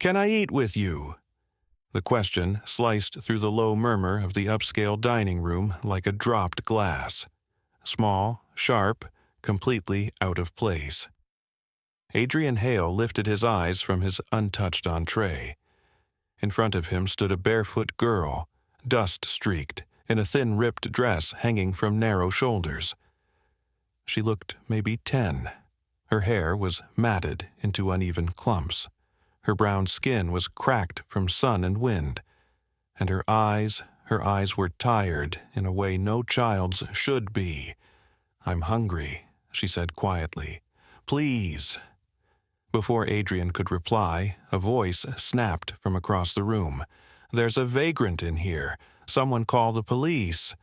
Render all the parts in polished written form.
Can I eat with you?" The question sliced through the low murmur of the upscale dining room like a dropped glass. Small, sharp, completely out of place. Adrian Hale lifted his eyes from his untouched entree. In front of him stood a barefoot girl, dust-streaked, in a thin ripped dress hanging from narrow shoulders. She looked maybe 10. Her hair was matted into uneven clumps. Her brown skin was cracked from sun and wind. And her eyes were tired in a way no child's should be. "I'm hungry," she said quietly. "Please." Before Adrian could reply, a voice snapped from across the room. "There's a vagrant in here. Someone call the police."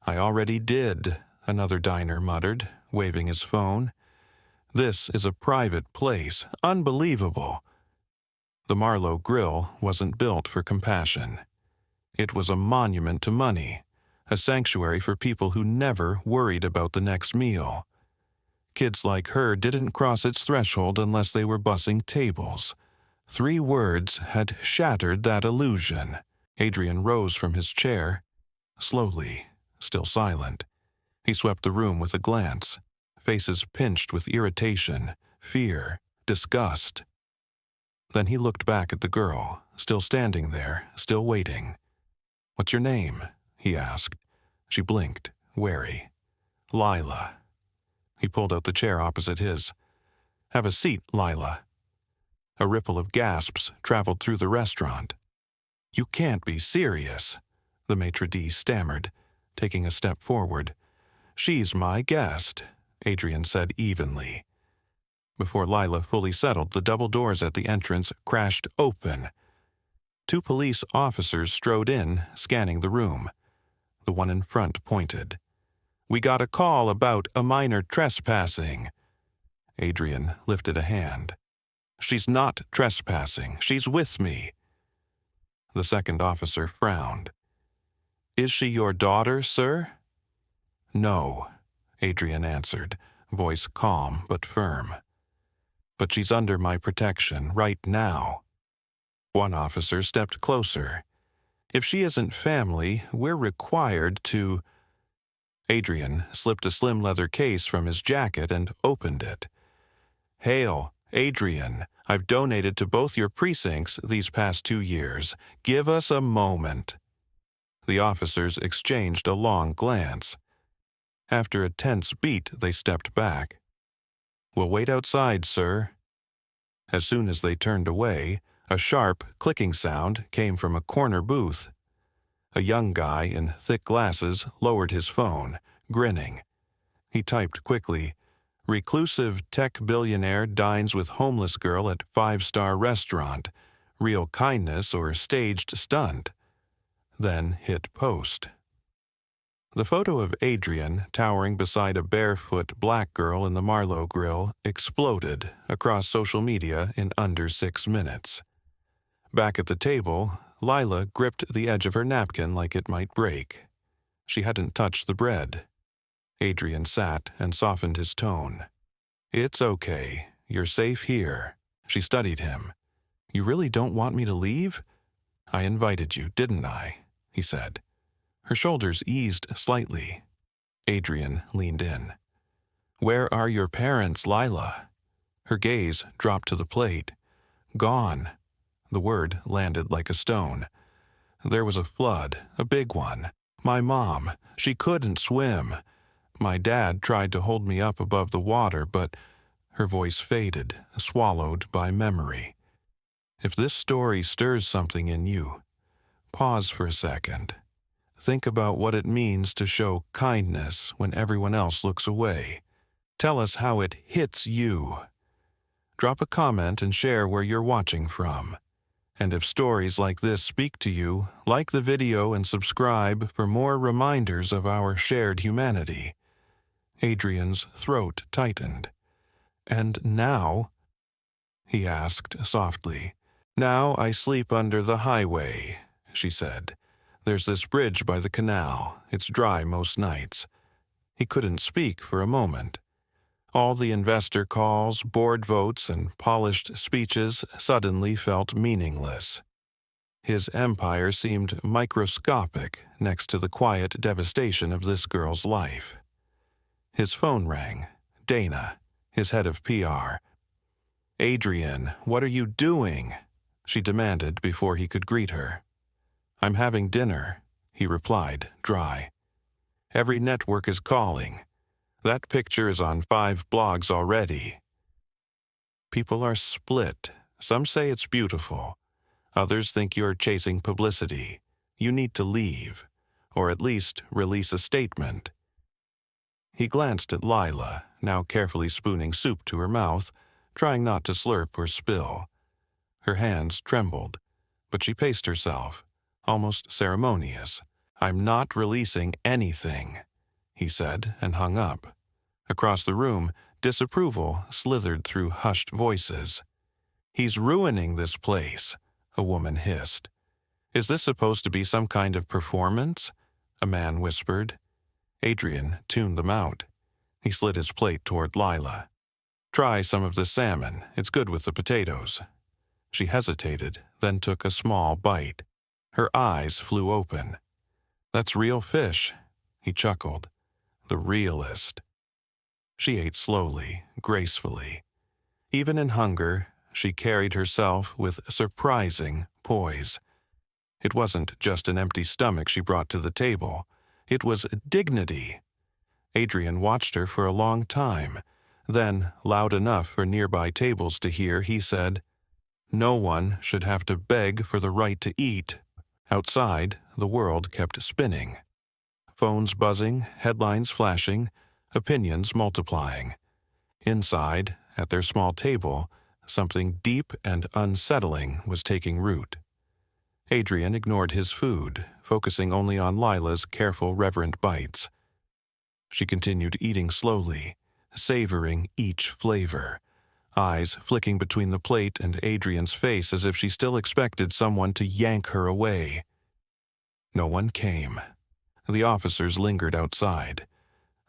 "I already did," another diner muttered, waving his phone. "This is a private place. Unbelievable." The Marlowe Grill wasn't built for compassion. It was a monument to money, a sanctuary for people who never worried about the next meal. Kids like her didn't cross its threshold unless they were bussing tables. 3 words had shattered that illusion. Adrian rose from his chair, slowly, still silent. He swept the room with a glance, faces pinched with irritation, fear, disgust. Then he looked back at the girl, still standing there, still waiting. "What's your name?" he asked. She blinked, wary. "Lila." He pulled out the chair opposite his. "Have a seat, Lila." A ripple of gasps traveled through the restaurant. "You can't be serious," the maitre d' stammered, taking a step forward. "She's my guest," Adrian said evenly. Before Lila fully settled, the double doors at the entrance crashed open. 2 police officers strode in, scanning the room. The one in front pointed. "We got a call about a minor trespassing." Adrian lifted a hand. "She's not trespassing. She's with me." The second officer frowned. "Is she your daughter, sir?" "No," Adrian answered, voice calm but firm. "But she's under my protection right now." One officer stepped closer. "If she isn't family, we're required to—" Adrian slipped a slim leather case from his jacket and opened it. "Hale, Adrian, I've donated to both your precincts these past 2 years. Give us a moment." The officers exchanged a long glance. After a tense beat, they stepped back. "We'll wait outside, sir." As soon as they turned away, a sharp, clicking sound came from a corner booth. A young guy in thick glasses lowered his phone, grinning. He typed quickly, "Reclusive tech billionaire dines with homeless girl at 5-star restaurant. Real kindness or staged stunt." Then hit post. The photo of Adrian towering beside a barefoot black girl in the Marlowe Grill exploded across social media in under 6 minutes. Back at the table, Lila gripped the edge of her napkin like it might break. She hadn't touched the bread. Adrian sat and softened his tone. "It's okay. You're safe here." She studied him. "You really don't want me to leave?" "I invited you, didn't I?" he said. Her shoulders eased slightly. Adrian leaned in. "Where are your parents, Lila?" Her gaze dropped to the plate. "Gone." The word landed like a stone. "There was a flood, a big one. My mom, she couldn't swim. My dad tried to hold me up above the water, but—" Her voice faded, swallowed by memory. If this story stirs something in you, pause for a second. Think about what it means to show kindness when everyone else looks away. Tell us how it hits you. Drop a comment and share where you're watching from. And if stories like this speak to you, like the video and subscribe for more reminders of our shared humanity. Adrian's throat tightened. "And now?" he asked softly. "Now I sleep under the highway," she said. "There's this bridge by the canal. It's dry most nights." He couldn't speak for a moment. All the investor calls, board votes, and polished speeches suddenly felt meaningless. His empire seemed microscopic next to the quiet devastation of this girl's life. His phone rang. Dana, his head of PR. "Adrian, what are you doing?" she demanded before he could greet her. "I'm having dinner," he replied, dry. "Every network is calling. That picture is on 5 blogs already." People are split. Some say it's beautiful. Others think you're chasing publicity. You need to leave, or at least release a statement. He glanced at Lila, now carefully spooning soup to her mouth, trying not to slurp or spill. Her hands trembled, but she paced herself, almost ceremonious. "I'm not releasing anything," he said, and hung up. Across the room, disapproval slithered through hushed voices. "He's ruining this place," a woman hissed. "Is this supposed to be some kind of performance?" a man whispered. Adrian tuned them out. He slid his plate toward Lila. "Try some of the salmon. It's good with the potatoes." She hesitated, then took a small bite. Her eyes flew open. "That's real fish," he chuckled. "The realest." She ate slowly, gracefully. Even in hunger, she carried herself with surprising poise. It wasn't just an empty stomach she brought to the table. It was dignity. Adrian watched her for a long time. Then, loud enough for nearby tables to hear, he said, "No one should have to beg for the right to eat." Outside, the world kept spinning. Phones buzzing, headlines flashing, opinions multiplying. Inside, at their small table, something deep and unsettling was taking root. Adrian ignored his food, focusing only on Lila's careful, reverent bites. She continued eating slowly, savoring each flavor, eyes flicking between the plate and Adrian's face as if she still expected someone to yank her away. No one came. The officers lingered outside.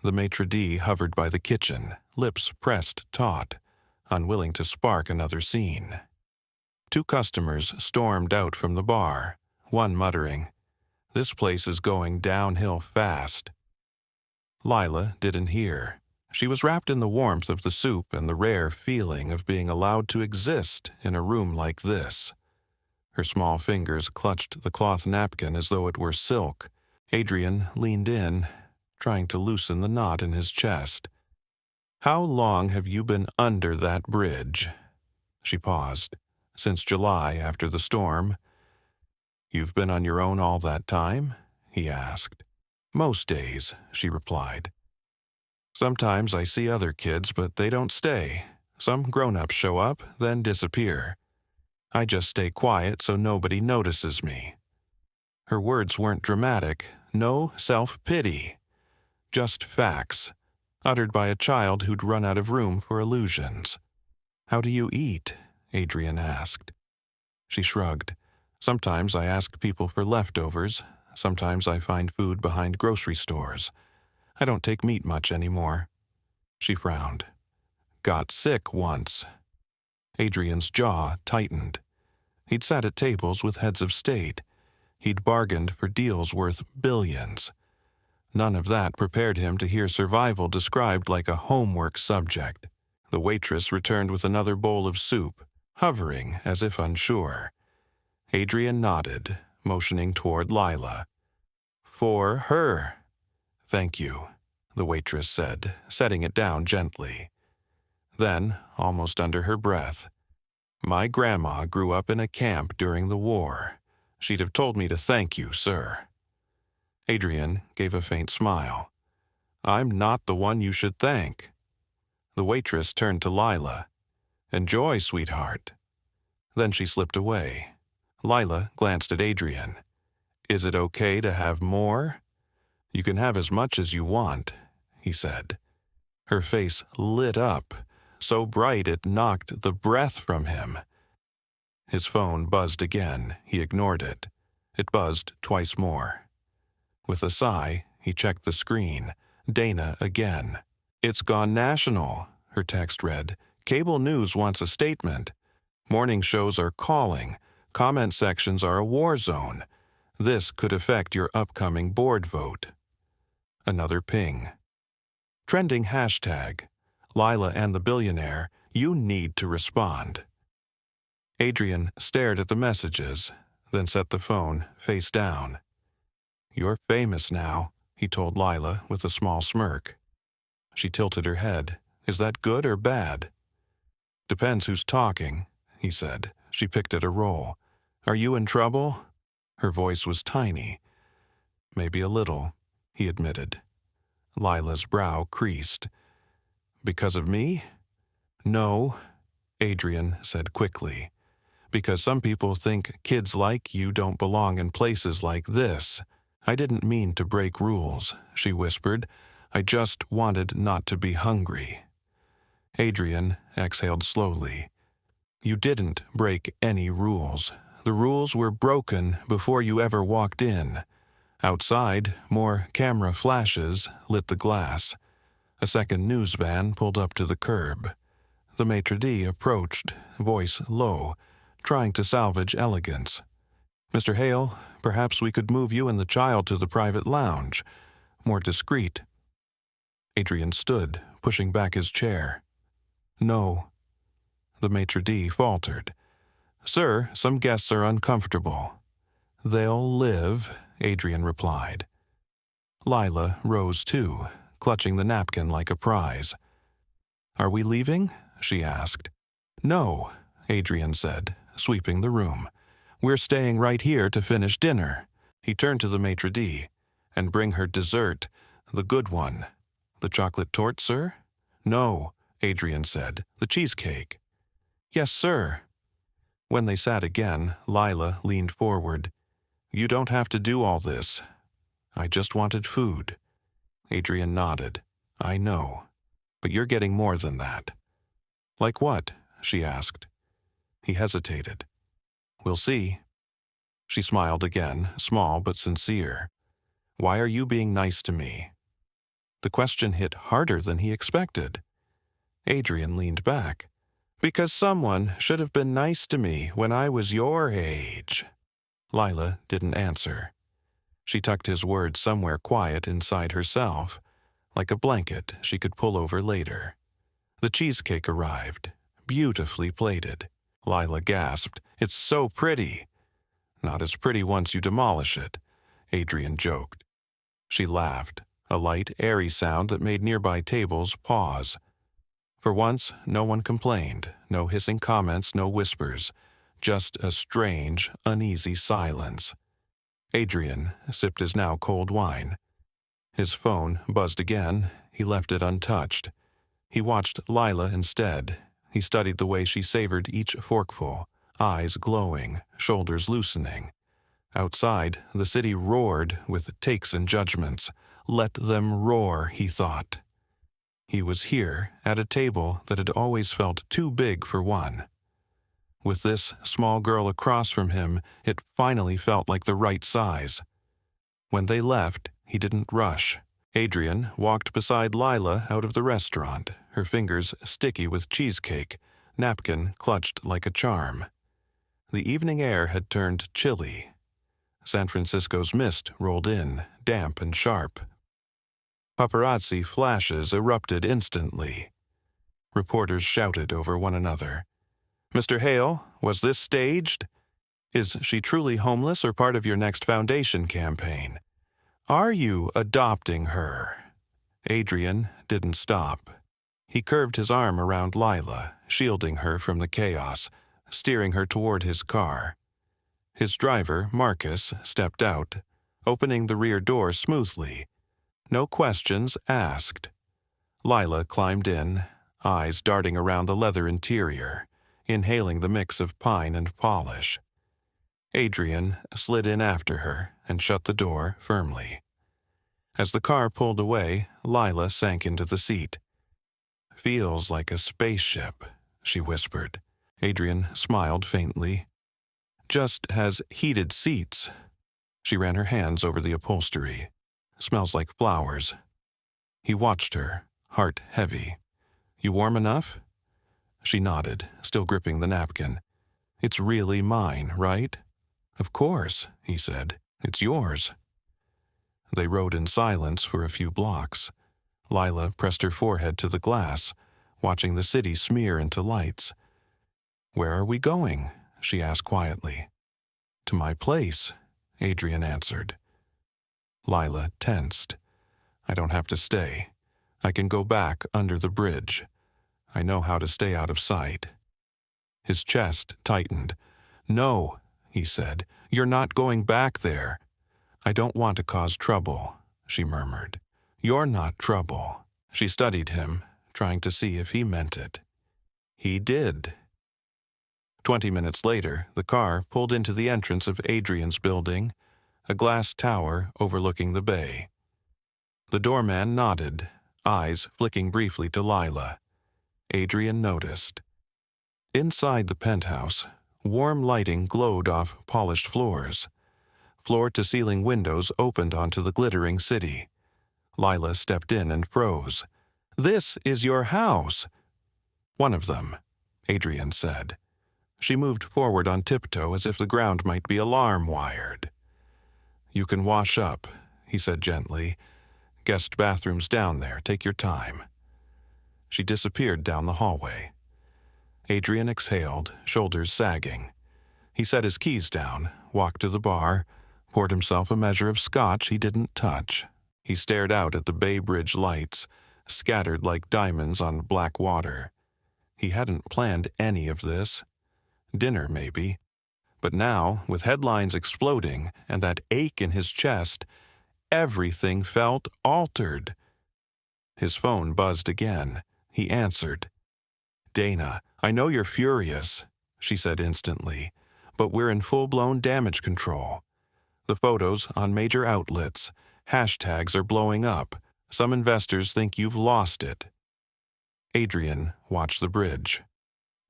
The maitre d' hovered by the kitchen, lips pressed taut, unwilling to spark another scene. 2 customers stormed out from the bar, one muttering, "This place is going downhill fast." Lila didn't hear. She was wrapped in the warmth of the soup and the rare feeling of being allowed to exist in a room like this. Her small fingers clutched the cloth napkin as though it were silk. Adrian leaned in, trying to loosen the knot in his chest. "How long have you been under that bridge?" She paused. "Since July, after the storm." "You've been on your own all that time?" he asked. "Most days," she replied. "Sometimes I see other kids, but they don't stay. Some grown-ups show up, then disappear. I just stay quiet so nobody notices me." Her words weren't dramatic, no self-pity. Just facts, uttered by a child who'd run out of room for illusions. "How do you eat?" Adrian asked. She shrugged. "Sometimes I ask people for leftovers. Sometimes I find food behind grocery stores. I don't take meat much anymore." She frowned. "Got sick once." Adrian's jaw tightened. He'd sat at tables with heads of state. He'd bargained for deals worth billions. None of that prepared him to hear survival described like a homework subject. The waitress returned with another bowl of soup, hovering as if unsure. Adrian nodded, motioning toward Lila. "For her." "Thank you," the waitress said, setting it down gently. Then, almost under her breath, "My grandma grew up in a camp during the war. She'd have told me to thank you, sir." Adrian gave a faint smile. "I'm not the one you should thank." The waitress turned to Lila. "Enjoy, sweetheart." Then she slipped away. Lila glanced at Adrian. "Is it okay to have more?" "You can have as much as you want," he said. Her face lit up, so bright it knocked the breath from him. His phone buzzed again. He ignored it. It buzzed twice more. With a sigh, he checked the screen. Dana again. It's gone national, her text read. Cable news wants a statement. Morning shows are calling. Comment sections are a war zone. This could affect your upcoming board vote. Another ping. Trending hashtag. Lila and the Billionaire, you need to respond. Adrian stared at the messages, then set the phone face down. You're famous now, he told Lila with a small smirk. She tilted her head. Is that good or bad? Depends who's talking, he said. She picked at a roll. Are you in trouble? Her voice was tiny. Maybe a little, he admitted. Lila's brow creased. Because of me? No, Adrian said quickly. Because some people think kids like you don't belong in places like this. I didn't mean to break rules, she whispered. I just wanted not to be hungry. Adrian exhaled slowly. You didn't break any rules. The rules were broken before you ever walked in. Outside, more camera flashes lit the glass. A second news van pulled up to the curb. The maitre d' approached, voice low, trying to salvage elegance. Mr. Hale, perhaps we could move you and the child to the private lounge. More discreet. Adrian stood, pushing back his chair. No. The maitre d' faltered. Sir, some guests are uncomfortable. They'll live, Adrian replied. Lila rose too, clutching the napkin like a prize. Are we leaving? She asked. No, Adrian said, sweeping the room. We're staying right here to finish dinner. He turned to the maitre d'. And bring her dessert, the good one. The chocolate torte, sir? No, Adrian said. The cheesecake. Yes, sir. When they sat again, Lila leaned forward. You don't have to do all this. I just wanted food. Adrian nodded. I know. But you're getting more than that. Like what? She asked. He hesitated. We'll see. She smiled again, small but sincere. Why are you being nice to me? The question hit harder than he expected. Adrian leaned back. Because someone should have been nice to me when I was your age. Lila didn't answer. She tucked his words somewhere quiet inside herself, like a blanket she could pull over later. The cheesecake arrived, beautifully plated. Lila gasped, It's so pretty. Not as pretty once you demolish it, Adrian joked. She laughed, a light, airy sound that made nearby tables pause. For once, no one complained, no hissing comments, no whispers, just a strange, uneasy silence. Adrian sipped his now cold wine. His phone buzzed again. He left it untouched. He watched Lila instead. He studied the way she savored each forkful, eyes glowing, shoulders loosening. Outside, the city roared with takes and judgments. Let them roar, he thought. He was here, at a table that had always felt too big for one. With this small girl across from him, it finally felt like the right size. When they left, he didn't rush. Adrian walked beside Lila out of the restaurant, her fingers sticky with cheesecake, napkin clutched like a charm. The evening air had turned chilly. San Francisco's mist rolled in, damp and sharp. Paparazzi flashes erupted instantly. Reporters shouted over one another. Mr. Hale, was this staged? Is she truly homeless or part of your next foundation campaign? Are you adopting her? Adrian didn't stop. He curved his arm around Lila, shielding her from the chaos, steering her toward his car. His driver, Marcus, stepped out, opening the rear door smoothly. No questions asked. Lila climbed in, eyes darting around the leather interior, inhaling the mix of pine and polish. Adrian slid in after her and shut the door firmly. As the car pulled away, Lila sank into the seat. Feels like a spaceship, she whispered. Adrian smiled faintly. Just has heated seats. She ran her hands over the upholstery. Smells like flowers. He watched her, heart heavy. "You warm enough?" She nodded, still gripping the napkin. "It's really mine, right?" "Of course," he said. "It's yours." They rode in silence for a few blocks. Lila pressed her forehead to the glass, watching the city smear into lights. "Where are we going?" she asked quietly. "To my place," Adrian answered. Lila tensed. "I don't have to stay. I can go back under the bridge. I know how to stay out of sight." His chest tightened. "No," he said. "You're not going back there." "I don't want to cause trouble," she murmured. "You're not trouble." She studied him, trying to see if he meant it. He did. 20 minutes later, the car pulled into the entrance of Adrian's building, a glass tower overlooking the bay. The doorman nodded, eyes flicking briefly to Lila. Adrian noticed. Inside the penthouse, warm lighting glowed off polished floors. Floor-to-ceiling windows opened onto the glittering city. Lila stepped in and froze. "This is your house." "One of them," Adrian said. She moved forward on tiptoe as if the ground might be alarm-wired. "You can wash up," he said gently. "Guest bathroom's down there. Take your time." She disappeared down the hallway. Adrian exhaled, shoulders sagging. He set his keys down, walked to the bar, poured himself a measure of scotch he didn't touch. He stared out at the Bay Bridge lights, scattered like diamonds on black water. He hadn't planned any of this. Dinner, maybe. But now, with headlines exploding and that ache in his chest, everything felt altered. His phone buzzed again. He answered. "Dana, I know you're furious," she said instantly, "but we're in full-blown damage control. The photos on major outlets, hashtags are blowing up. Some investors think you've lost it." Adrian watched the bridge.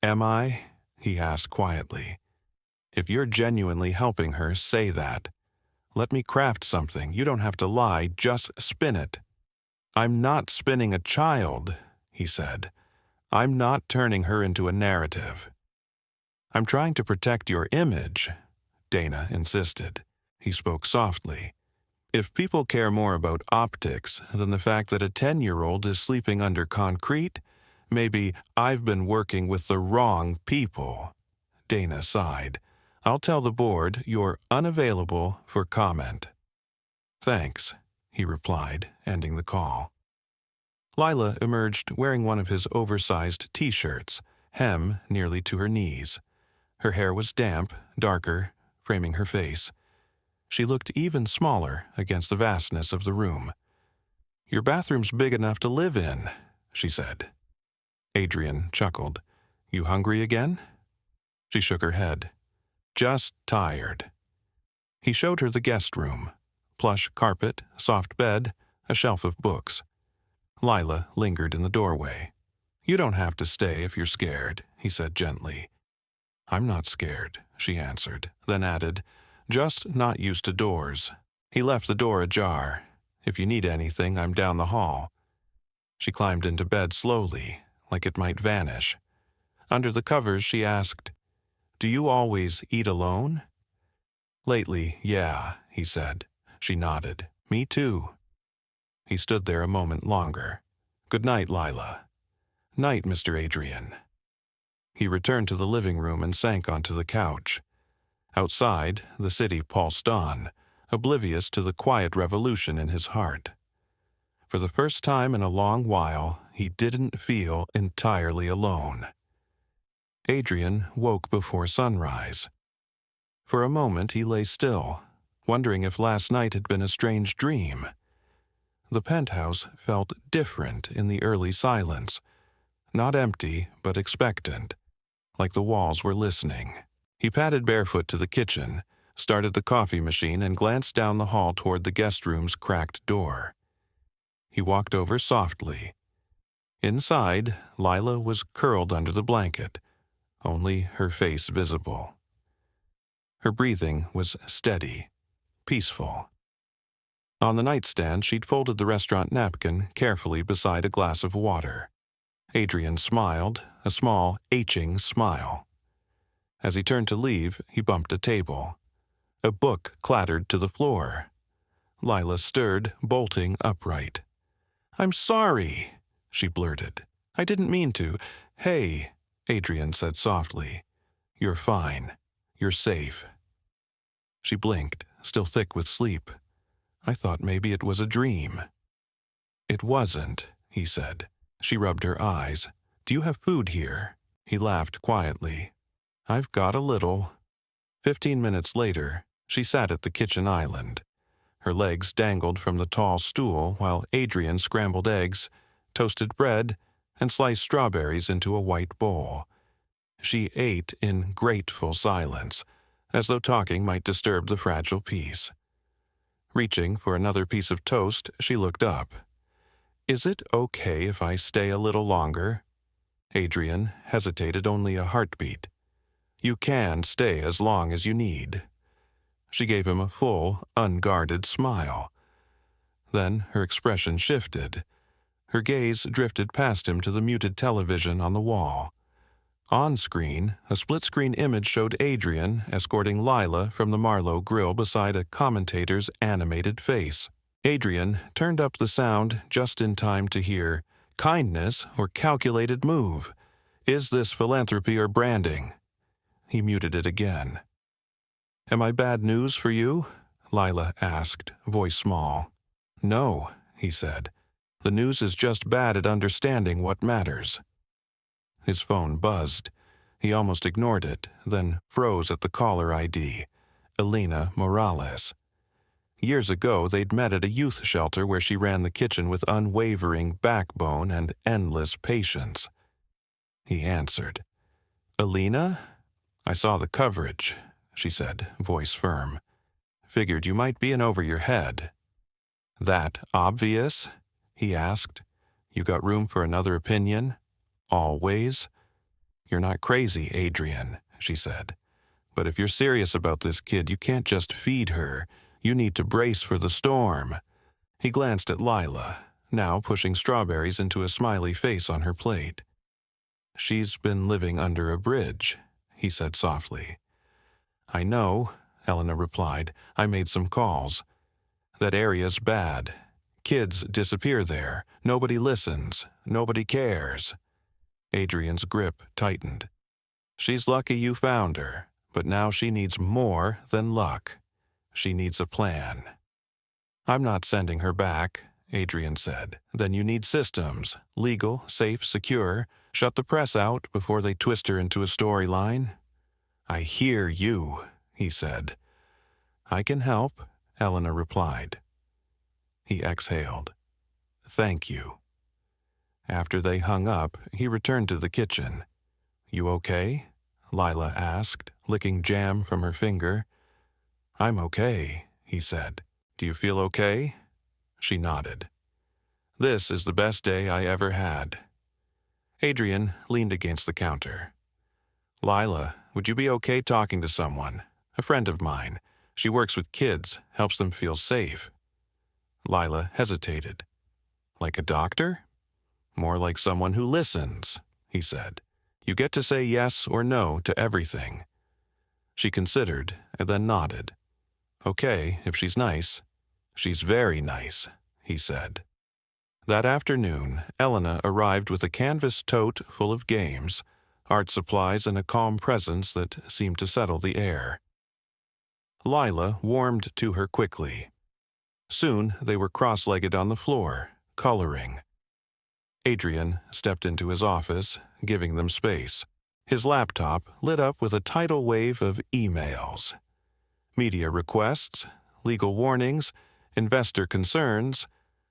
"Am I?" he asked quietly. "If you're genuinely helping her, say that. Let me craft something. You don't have to lie, just spin it." "I'm not spinning a child," he said. "I'm not turning her into a narrative." "I'm trying to protect your image," Dana insisted. He spoke softly. "If people care more about optics than the fact that a 10-year-old is sleeping under concrete, maybe I've been working with the wrong people." Dana sighed. "I'll tell the board you're unavailable for comment." "Thanks," he replied, ending the call. Lila emerged wearing one of his oversized T-shirts, hem nearly to her knees. Her hair was damp, darker, framing her face. She looked even smaller against the vastness of the room. "Your bathroom's big enough to live in," she said. Adrian chuckled. "You hungry again?" She shook her head. "Just tired." He showed her the guest room. Plush carpet, soft bed, a shelf of books. Lila lingered in the doorway. "You don't have to stay if you're scared," he said gently. "I'm not scared," she answered, then added, "just not used to doors." He left the door ajar. "If you need anything, I'm down the hall." She climbed into bed slowly, like it might vanish. Under the covers, she asked, "Do you always eat alone?" "Lately, yeah," he said. She nodded. "Me too." He stood there a moment longer. "Good night, Lila." "Night, Mr. Adrian." He returned to the living room and sank onto the couch. Outside, the city pulsed on, oblivious to the quiet revolution in his heart. For the first time in a long while, he didn't feel entirely alone. Adrian woke before sunrise. For a moment he lay still, wondering if last night had been a strange dream. The penthouse felt different in the early silence, not empty but expectant, like the walls were listening. He padded barefoot to the kitchen, started the coffee machine, and glanced down the hall toward the guest room's cracked door. He walked over softly. Inside, Lila was curled under the blanket, only her face visible. Her breathing was steady, peaceful. On the nightstand, she'd folded the restaurant napkin carefully beside a glass of water. Adrian smiled, a small, aching smile. As he turned to leave, he bumped a table. A book clattered to the floor. Lila stirred, bolting upright. "I'm sorry," she blurted. "I didn't mean to." "Hey," Adrian said softly. "You're fine. You're safe." She blinked, still thick with sleep. "I thought maybe it was a dream." "It wasn't," he said. She rubbed her eyes. "Do you have food here?" He laughed quietly. "I've got a little." 15 minutes later, she sat at the kitchen island. Her legs dangled from the tall stool while Adrian scrambled eggs, toasted bread, and sliced strawberries into a white bowl. She ate in grateful silence, as though talking might disturb the fragile peace. Reaching for another piece of toast, she looked up. "Is it okay if I stay a little longer?" Adrian hesitated only a heartbeat. "You can stay as long as you need." She gave him a full, unguarded smile. Then her expression shifted. Her gaze drifted past him to the muted television on the wall. On screen, a split-screen image showed Adrian escorting Lila from the Marlowe grill beside a commentator's animated face. Adrian turned up the sound just in time to hear, "Kindness or calculated move? Is this philanthropy or branding?" He muted it again. "Am I bad news for you?" Lila asked, voice small. "No," he said. "The news is just bad at understanding what matters." His phone buzzed. He almost ignored it, then froze at the caller ID. Elena Morales. Years ago, they'd met at a youth shelter where she ran the kitchen with unwavering backbone and endless patience. He answered. "Elena? I saw the coverage," she said, voice firm. "Figured you might be in over your head." "That obvious?" he asked. "You got room for another opinion? Always?" "You're not crazy, Adrian," she said. "But if you're serious about this kid, you can't just feed her. You need to brace for the storm." He glanced at Lila, now pushing strawberries into a smiley face on her plate. "She's been living under a bridge," he said softly. "I know," Elena replied. "I made some calls. That area's bad. Kids disappear there. Nobody listens. Nobody cares." Adrian's grip tightened. "She's lucky you found her, but now she needs more than luck. She needs a plan." "I'm not sending her back," Adrian said. "Then you need systems. Legal, safe, secure. Shut the press out before they twist her into a storyline." "I hear you," he said. "I can help," Elena replied. He exhaled. "Thank you." After they hung up, he returned to the kitchen. "You okay?" Lila asked, licking jam from her finger. "I'm okay," he said. "Do you feel okay?" She nodded. "This is the best day I ever had." Adrian leaned against the counter. "Lila, would you be okay talking to someone? A friend of mine. She works with kids, helps them feel safe." Lila hesitated. "Like a doctor?" "More like someone who listens," he said. "You get to say yes or no to everything." She considered and then nodded. "Okay, if she's nice." "She's very nice," he said. That afternoon, Elena arrived with a canvas tote full of games, art supplies, and a calm presence that seemed to settle the air. Lila warmed to her quickly. Soon they were cross-legged on the floor, coloring. Adrian stepped into his office, giving them space. His laptop lit up with a tidal wave of emails. Media requests, legal warnings, investor concerns,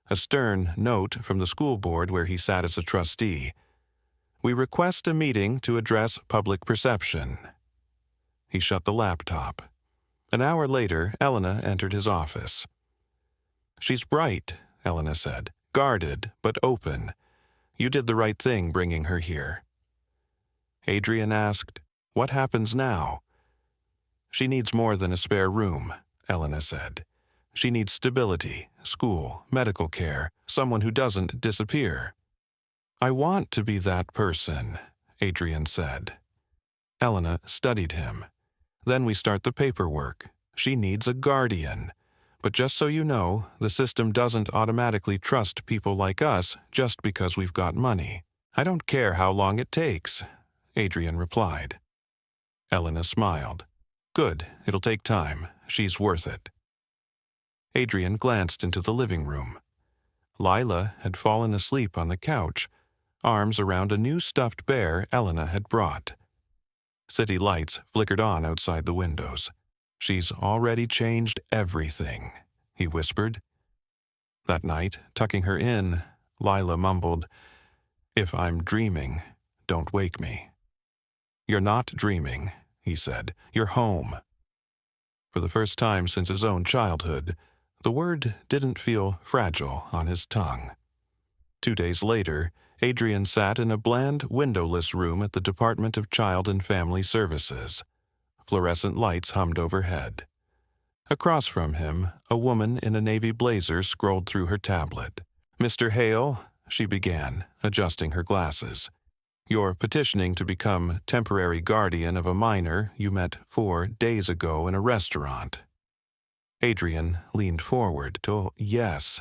a stern note from the school board where he sat as a trustee. "We request a meeting to address public perception." He shut the laptop. An hour later, Elena entered his office. "She's bright," Elena said. "Guarded, but open. You did the right thing bringing her here." Adrian asked, "What happens now?" "She needs more than a spare room," Elena said. She needs stability, school, medical care, someone who doesn't disappear. I want to be that person, Adrian said. Elena studied him. Then we start the paperwork. She needs a guardian. But just so you know, the system doesn't automatically trust people like us just because we've got money. I don't care how long it takes, Adrian replied. Elena smiled. Good, it'll take time. She's worth it. Adrian glanced into the living room. Lila had fallen asleep on the couch, arms around a new stuffed bear Elena had brought. City lights flickered on outside the windows. She's already changed everything, he whispered. That night, tucking her in, Lila mumbled, If I'm dreaming, don't wake me. You're not dreaming, he said. You're home. For the first time since his own childhood, the word didn't feel fragile on his tongue. 2 days later, Adrian sat in a bland, windowless room at the Department of Child and Family Services. Fluorescent lights hummed overhead. Across from him, a woman in a navy blazer scrolled through her tablet. Mr. Hale, she began, adjusting her glasses. You're petitioning to become temporary guardian of a minor you met 4 days ago in a restaurant. Adrian leaned forward. Oh, yes.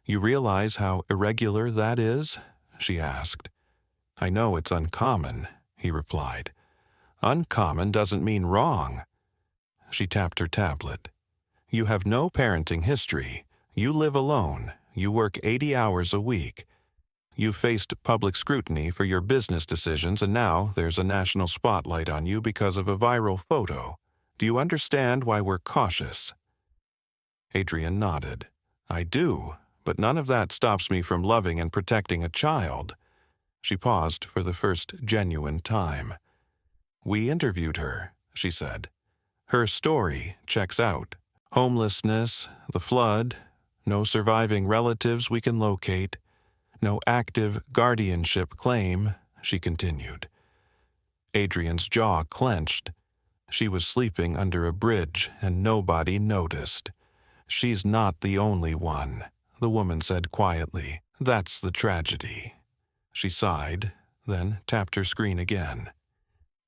You realize how irregular that is? She asked. I know it's uncommon, he replied. Uncommon doesn't mean wrong. She tapped her tablet. You have no parenting history. You live alone. You work 80 hours a week. You faced public scrutiny for your business decisions, and now there's a national spotlight on you because of a viral photo. Do you understand why we're cautious? Adrian nodded. I do, but none of that stops me from loving and protecting a child. She paused for the first genuine time. We interviewed her, she said. Her story checks out. Homelessness, the flood, no surviving relatives we can locate, no active guardianship claim, she continued. Adrian's jaw clenched. She was sleeping under a bridge and nobody noticed. She's not the only one, the woman said quietly. That's the tragedy. She sighed, then tapped her screen again.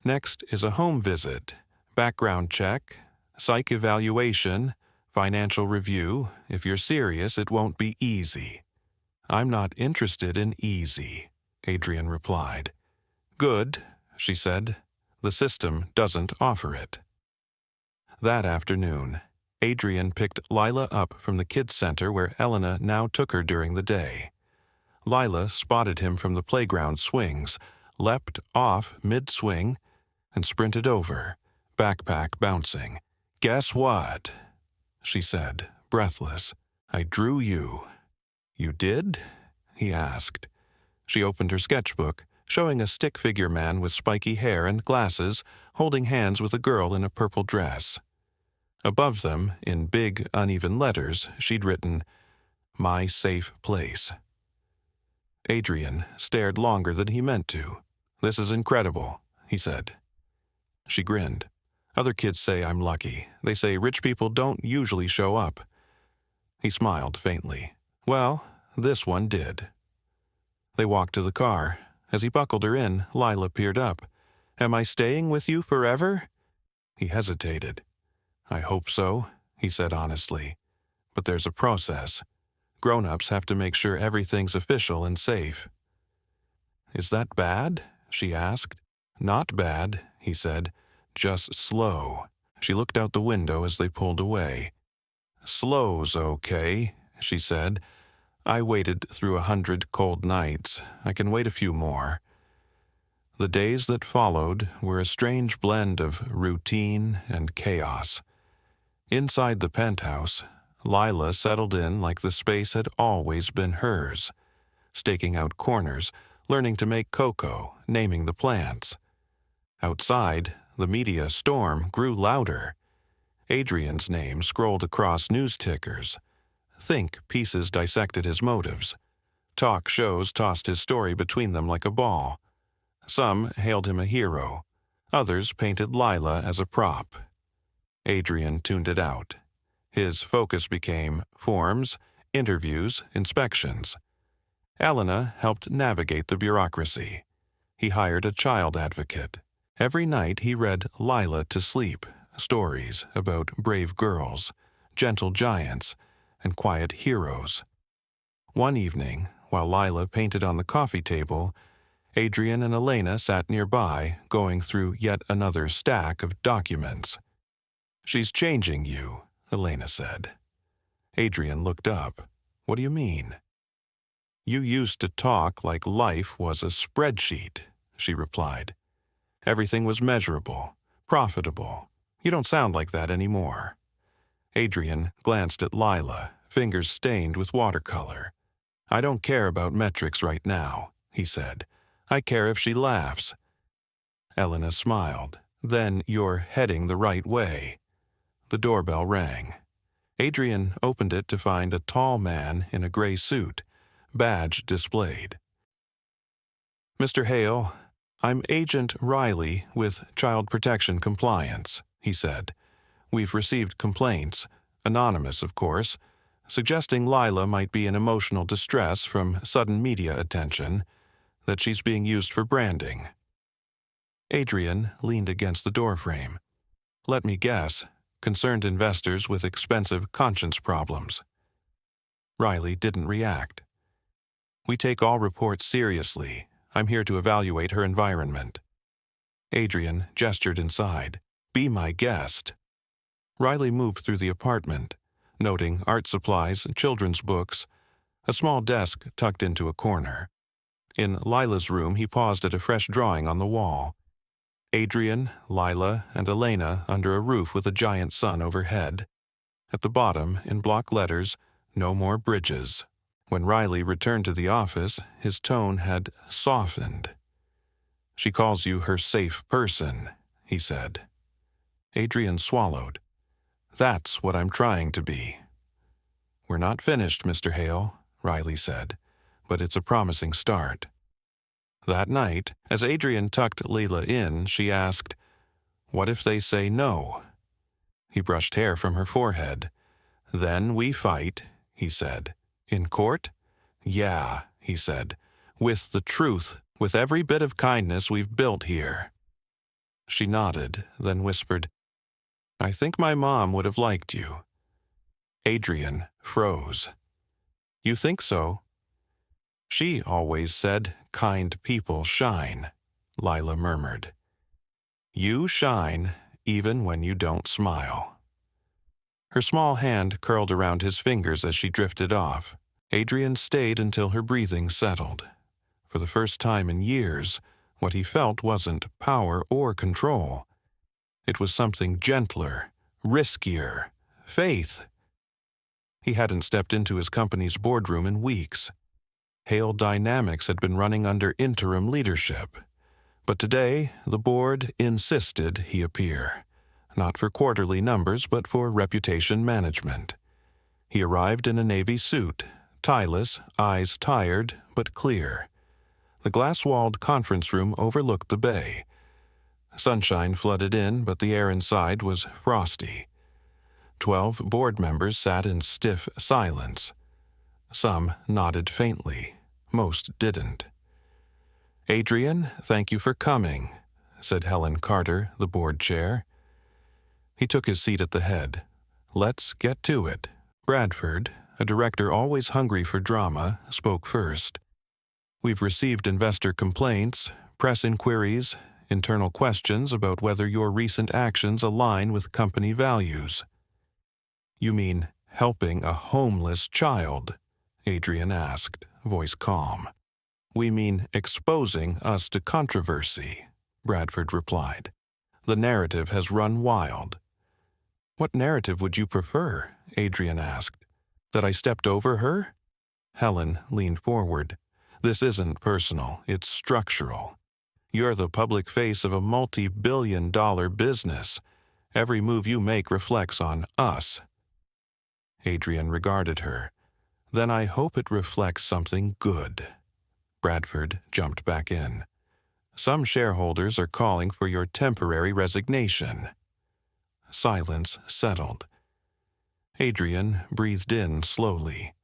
Next is a home visit, background check, psych evaluation, financial review. If you're serious, it won't be easy. I'm not interested in easy, Adrian replied. Good, she said. The system doesn't offer it. That afternoon, Adrian picked Lila up from the kids' center where Elena now took her during the day. Lila spotted him from the playground swings, leapt off mid-swing, and sprinted over, backpack bouncing. Guess what? She said, breathless. I drew you. You did? He asked. She opened her sketchbook, showing a stick figure man with spiky hair and glasses holding hands with a girl in a purple dress. Above them, in big, uneven letters, she'd written, My Safe Place. Adrian stared longer than he meant to. This is incredible, he said. She grinned. Other kids say I'm lucky. They say rich people don't usually show up. He smiled faintly. Well, this one did. They walked to the car. As he buckled her in, Lila peered up. Am I staying with you forever? He hesitated. I hope so, he said honestly. But there's a process. Grown-ups have to make sure everything's official and safe. Is that bad? She asked. Not bad, he said. Just slow. She looked out the window as they pulled away. Slow's okay, she said. I waited through 100 cold nights. I can wait a few more. The days that followed were a strange blend of routine and chaos. Inside the penthouse, Lila settled in like the space had always been hers, staking out corners, learning to make cocoa, naming the plants. Outside, the media storm grew louder. Adrian's name scrolled across news tickers. Think pieces dissected his motives. Talk shows tossed his story between them like a ball. Some hailed him a hero. Others painted Lila as a prop. Adrian tuned it out. His focus became forms, interviews, inspections. Elena helped navigate the bureaucracy. He hired a child advocate. Every night he read Lila to sleep, stories about brave girls, gentle giants, and quiet heroes. One evening, while Lila painted on the coffee table, Adrian and Elena sat nearby, going through yet another stack of documents. "She's changing you," Elena said. Adrian looked up. "What do you mean?" "You used to talk like life was a spreadsheet," she replied. "Everything was measurable, profitable. You don't sound like that anymore." Adrian glanced at Lila, fingers stained with watercolor. "I don't care about metrics right now," he said. "I care if she laughs." Elena smiled. "Then you're heading the right way." The doorbell rang. Adrian opened it to find a tall man in a gray suit, badge displayed. "Mr. Hale, I'm Agent Riley with Child Protection Compliance," he said. "We've received complaints, anonymous of course, suggesting Lila might be in emotional distress from sudden media attention, that she's being used for branding." Adrian leaned against the doorframe. "Let me guess, concerned investors with expensive conscience problems." Riley didn't react. "We take all reports seriously. I'm here to evaluate her environment." Adrian gestured inside. "Be my guest." Riley moved through the apartment, noting art supplies, children's books, a small desk tucked into a corner. In Lila's room, he paused at a fresh drawing on the wall. Adrian, Lila, and Elena under a roof with a giant sun overhead. At the bottom, in block letters, "No more bridges." When Riley returned to the office, his tone had softened. "She calls you her safe person," he said. Adrian swallowed. "That's what I'm trying to be." "We're not finished, Mr. Hale," Riley said, "but it's a promising start." That night, as Adrian tucked Lila in, she asked, "What if they say no?" He brushed hair from her forehead. "Then we fight," he said. "In court?" "Yeah," he said, "with the truth, with every bit of kindness we've built here." She nodded, then whispered, "I think my mom would have liked you." Adrian froze. "You think so?" "She always said kind people shine," Lila murmured. "You shine even when you don't smile." Her small hand curled around his fingers as she drifted off. Adrian stayed until her breathing settled. For the first time in years, what he felt wasn't power or control. It was something gentler, riskier, faith. He hadn't stepped into his company's boardroom in weeks. Hale Dynamics had been running under interim leadership. But today, the board insisted he appear. Not for quarterly numbers, but for reputation management. He arrived in a navy suit, tieless, eyes tired but clear. The glass-walled conference room overlooked the bay. Sunshine flooded in, but the air inside was frosty. 12 board members sat in stiff silence. Some nodded faintly. Most didn't. "Adrian, thank you for coming," said Helen Carter, the board chair. He took his seat at the head. "Let's get to it." Bradford, a director always hungry for drama, spoke first. "We've received investor complaints, press inquiries, internal questions about whether your recent actions align with company values." "You mean helping a homeless child?" Adrian asked, voice calm. "We mean exposing us to controversy," Bradford replied. "The narrative has run wild." "What narrative would you prefer?" Adrian asked. "That I stepped over her?" Helen leaned forward. "This isn't personal, it's structural. You're the public face of a multi-billion-dollar business. Every move you make reflects on us." Adrian regarded her. "Then I hope it reflects something good." Bradford jumped back in. "Some shareholders are calling for your temporary resignation." Silence settled. Adrian breathed in slowly.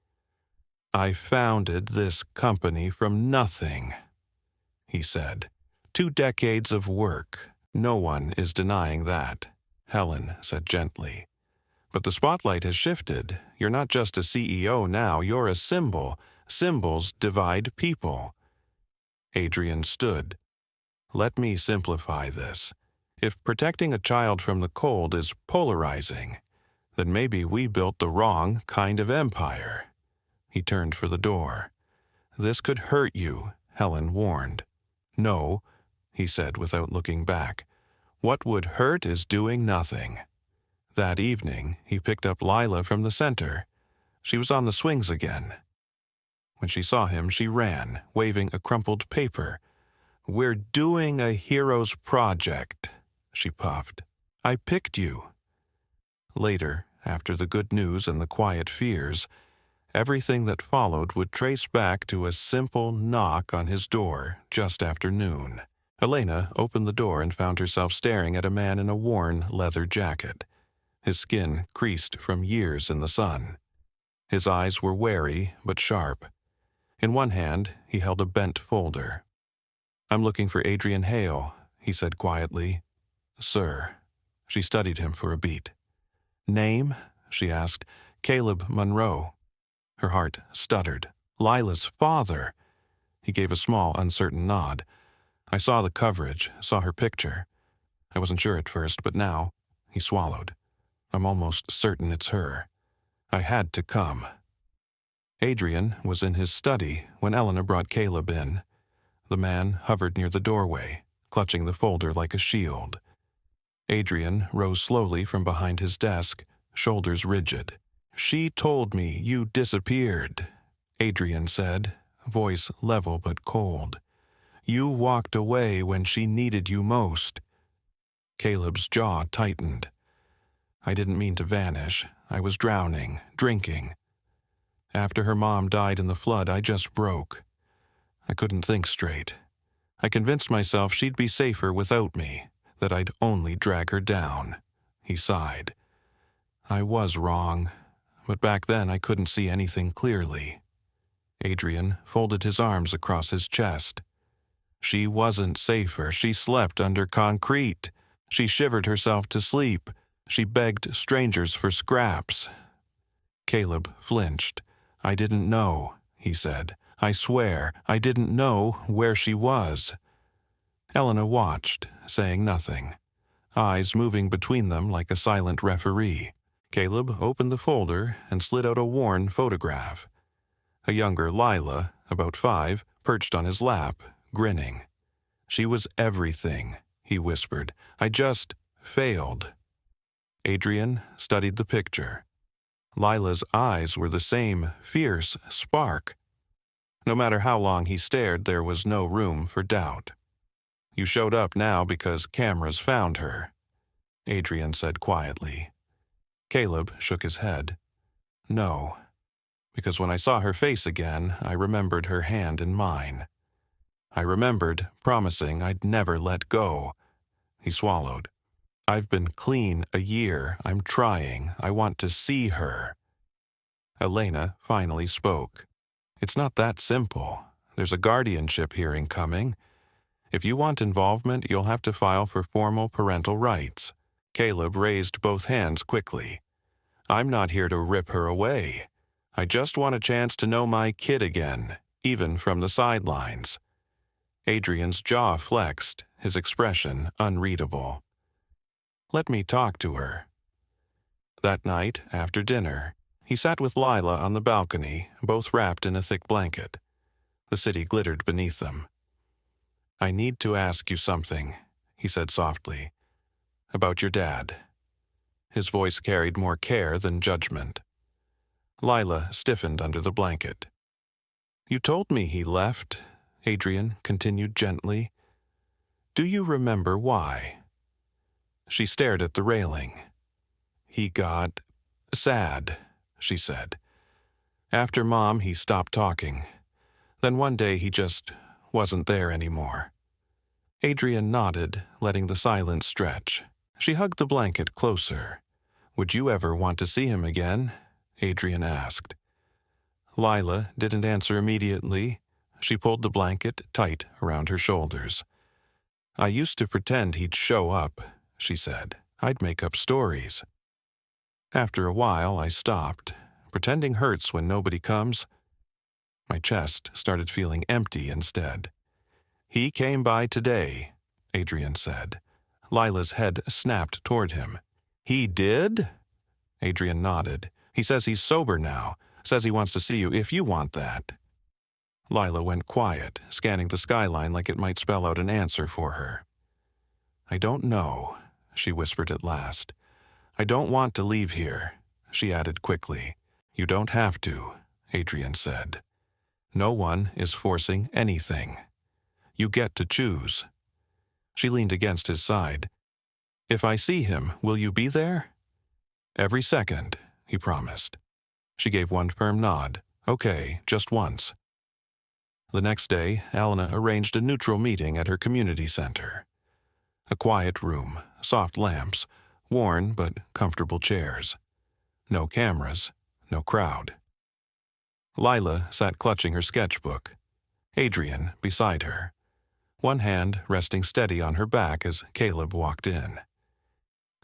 I founded this company from nothing, he said. 2 decades of work. No one is denying that, Helen said gently. But the spotlight has shifted. You're not just a CEO now, you're a symbol. Symbols divide people. Adrian stood. Let me simplify this. If protecting a child from the cold is polarizing, then maybe we built the wrong kind of empire. He turned for the door. This could hurt you, Helen warned. No, he said without looking back. What would hurt is doing nothing. That evening, he picked up Lila from the center. She was on the swings again. When she saw him, she ran, waving a crumpled paper. We're doing a hero's project, she puffed. I picked you. Later, after the good news and the quiet fears, everything that followed would trace back to a simple knock on his door just after noon. Elena opened the door and found herself staring at a man in a worn leather jacket. His skin creased from years in the sun. His eyes were wary but sharp. In one hand, he held a bent folder. I'm looking for Adrian Hale, he said quietly. Sir. She studied him for a beat. Name? She asked. Caleb Monroe. Her heart stuttered. Lila's father. He gave a small, uncertain nod. I saw the coverage, saw her picture. I wasn't sure at first, but now, he swallowed. I'm almost certain it's her. I had to come. Adrian was in his study when Elena brought Caleb in. The man hovered near the doorway, clutching the folder like a shield. Adrian rose slowly from behind his desk, shoulders rigid. She told me you disappeared, Adrian said, voice level but cold. You walked away when she needed you most. Caleb's jaw tightened. I didn't mean to vanish. I was drowning, drinking. After her mom died in the flood, I just broke. I couldn't think straight. I convinced myself she'd be safer without me, that I'd only drag her down. He sighed. I was wrong, but back then I couldn't see anything clearly. Adrian folded his arms across his chest. She wasn't safer. She slept under concrete. She shivered herself to sleep. She begged strangers for scraps. Caleb flinched. I didn't know, he said. I swear, I didn't know where she was. Elena watched, saying nothing, eyes moving between them like a silent referee. Caleb opened the folder and slid out a worn photograph. A younger Lila, about 5, perched on his lap, grinning. She was everything, he whispered. I just failed. Adrian studied the picture. Lila's eyes were the same fierce spark. No matter how long he stared, there was no room for doubt. You showed up now because cameras found her, Adrian said quietly. Caleb shook his head. No, because when I saw her face again, I remembered her hand in mine. I remembered promising I'd never let go. He swallowed. I've been clean a year. I'm trying. I want to see her. Elena finally spoke. It's not that simple. There's a guardianship hearing coming. If you want involvement, you'll have to file for formal parental rights. Caleb raised both hands quickly. I'm not here to rip her away. I just want a chance to know my kid again, even from the sidelines. Adrian's jaw flexed, his expression unreadable. Let me talk to her. That night, after dinner, he sat with Lila on the balcony, both wrapped in a thick blanket. The city glittered beneath them. I need to ask you something, he said softly, about your dad. His voice carried more care than judgment. Lila stiffened under the blanket. You told me he left, Adrian continued gently. Do you remember why? She stared at the railing. He got sad, she said. After Mom, he stopped talking. Then one day he just wasn't there anymore. Adrian nodded, letting the silence stretch. She hugged the blanket closer. Would you ever want to see him again? Adrian asked. Lila didn't answer immediately. She pulled the blanket tight around her shoulders. I used to pretend he'd show up, she said. I'd make up stories. After a while, I stopped. Pretending hurts when nobody comes. My chest started feeling empty instead. He came by today, Adrian said. Lila's head snapped toward him. He did? Adrian nodded. He says he's sober now. Says he wants to see you if you want that. Lila went quiet, scanning the skyline like it might spell out an answer for her. I don't know, she whispered at last. I don't want to leave here, she added quickly. You don't have to, Adrian said. No one is forcing anything. You get to choose. She leaned against his side. If I see him, will you be there? Every second, he promised. She gave one firm nod. Okay, just once. The next day, Alana arranged a neutral meeting at her community center. A quiet room, soft lamps, worn but comfortable chairs. No cameras, no crowd. Lila sat clutching her sketchbook. Adrian beside her. One hand resting steady on her back as Caleb walked in.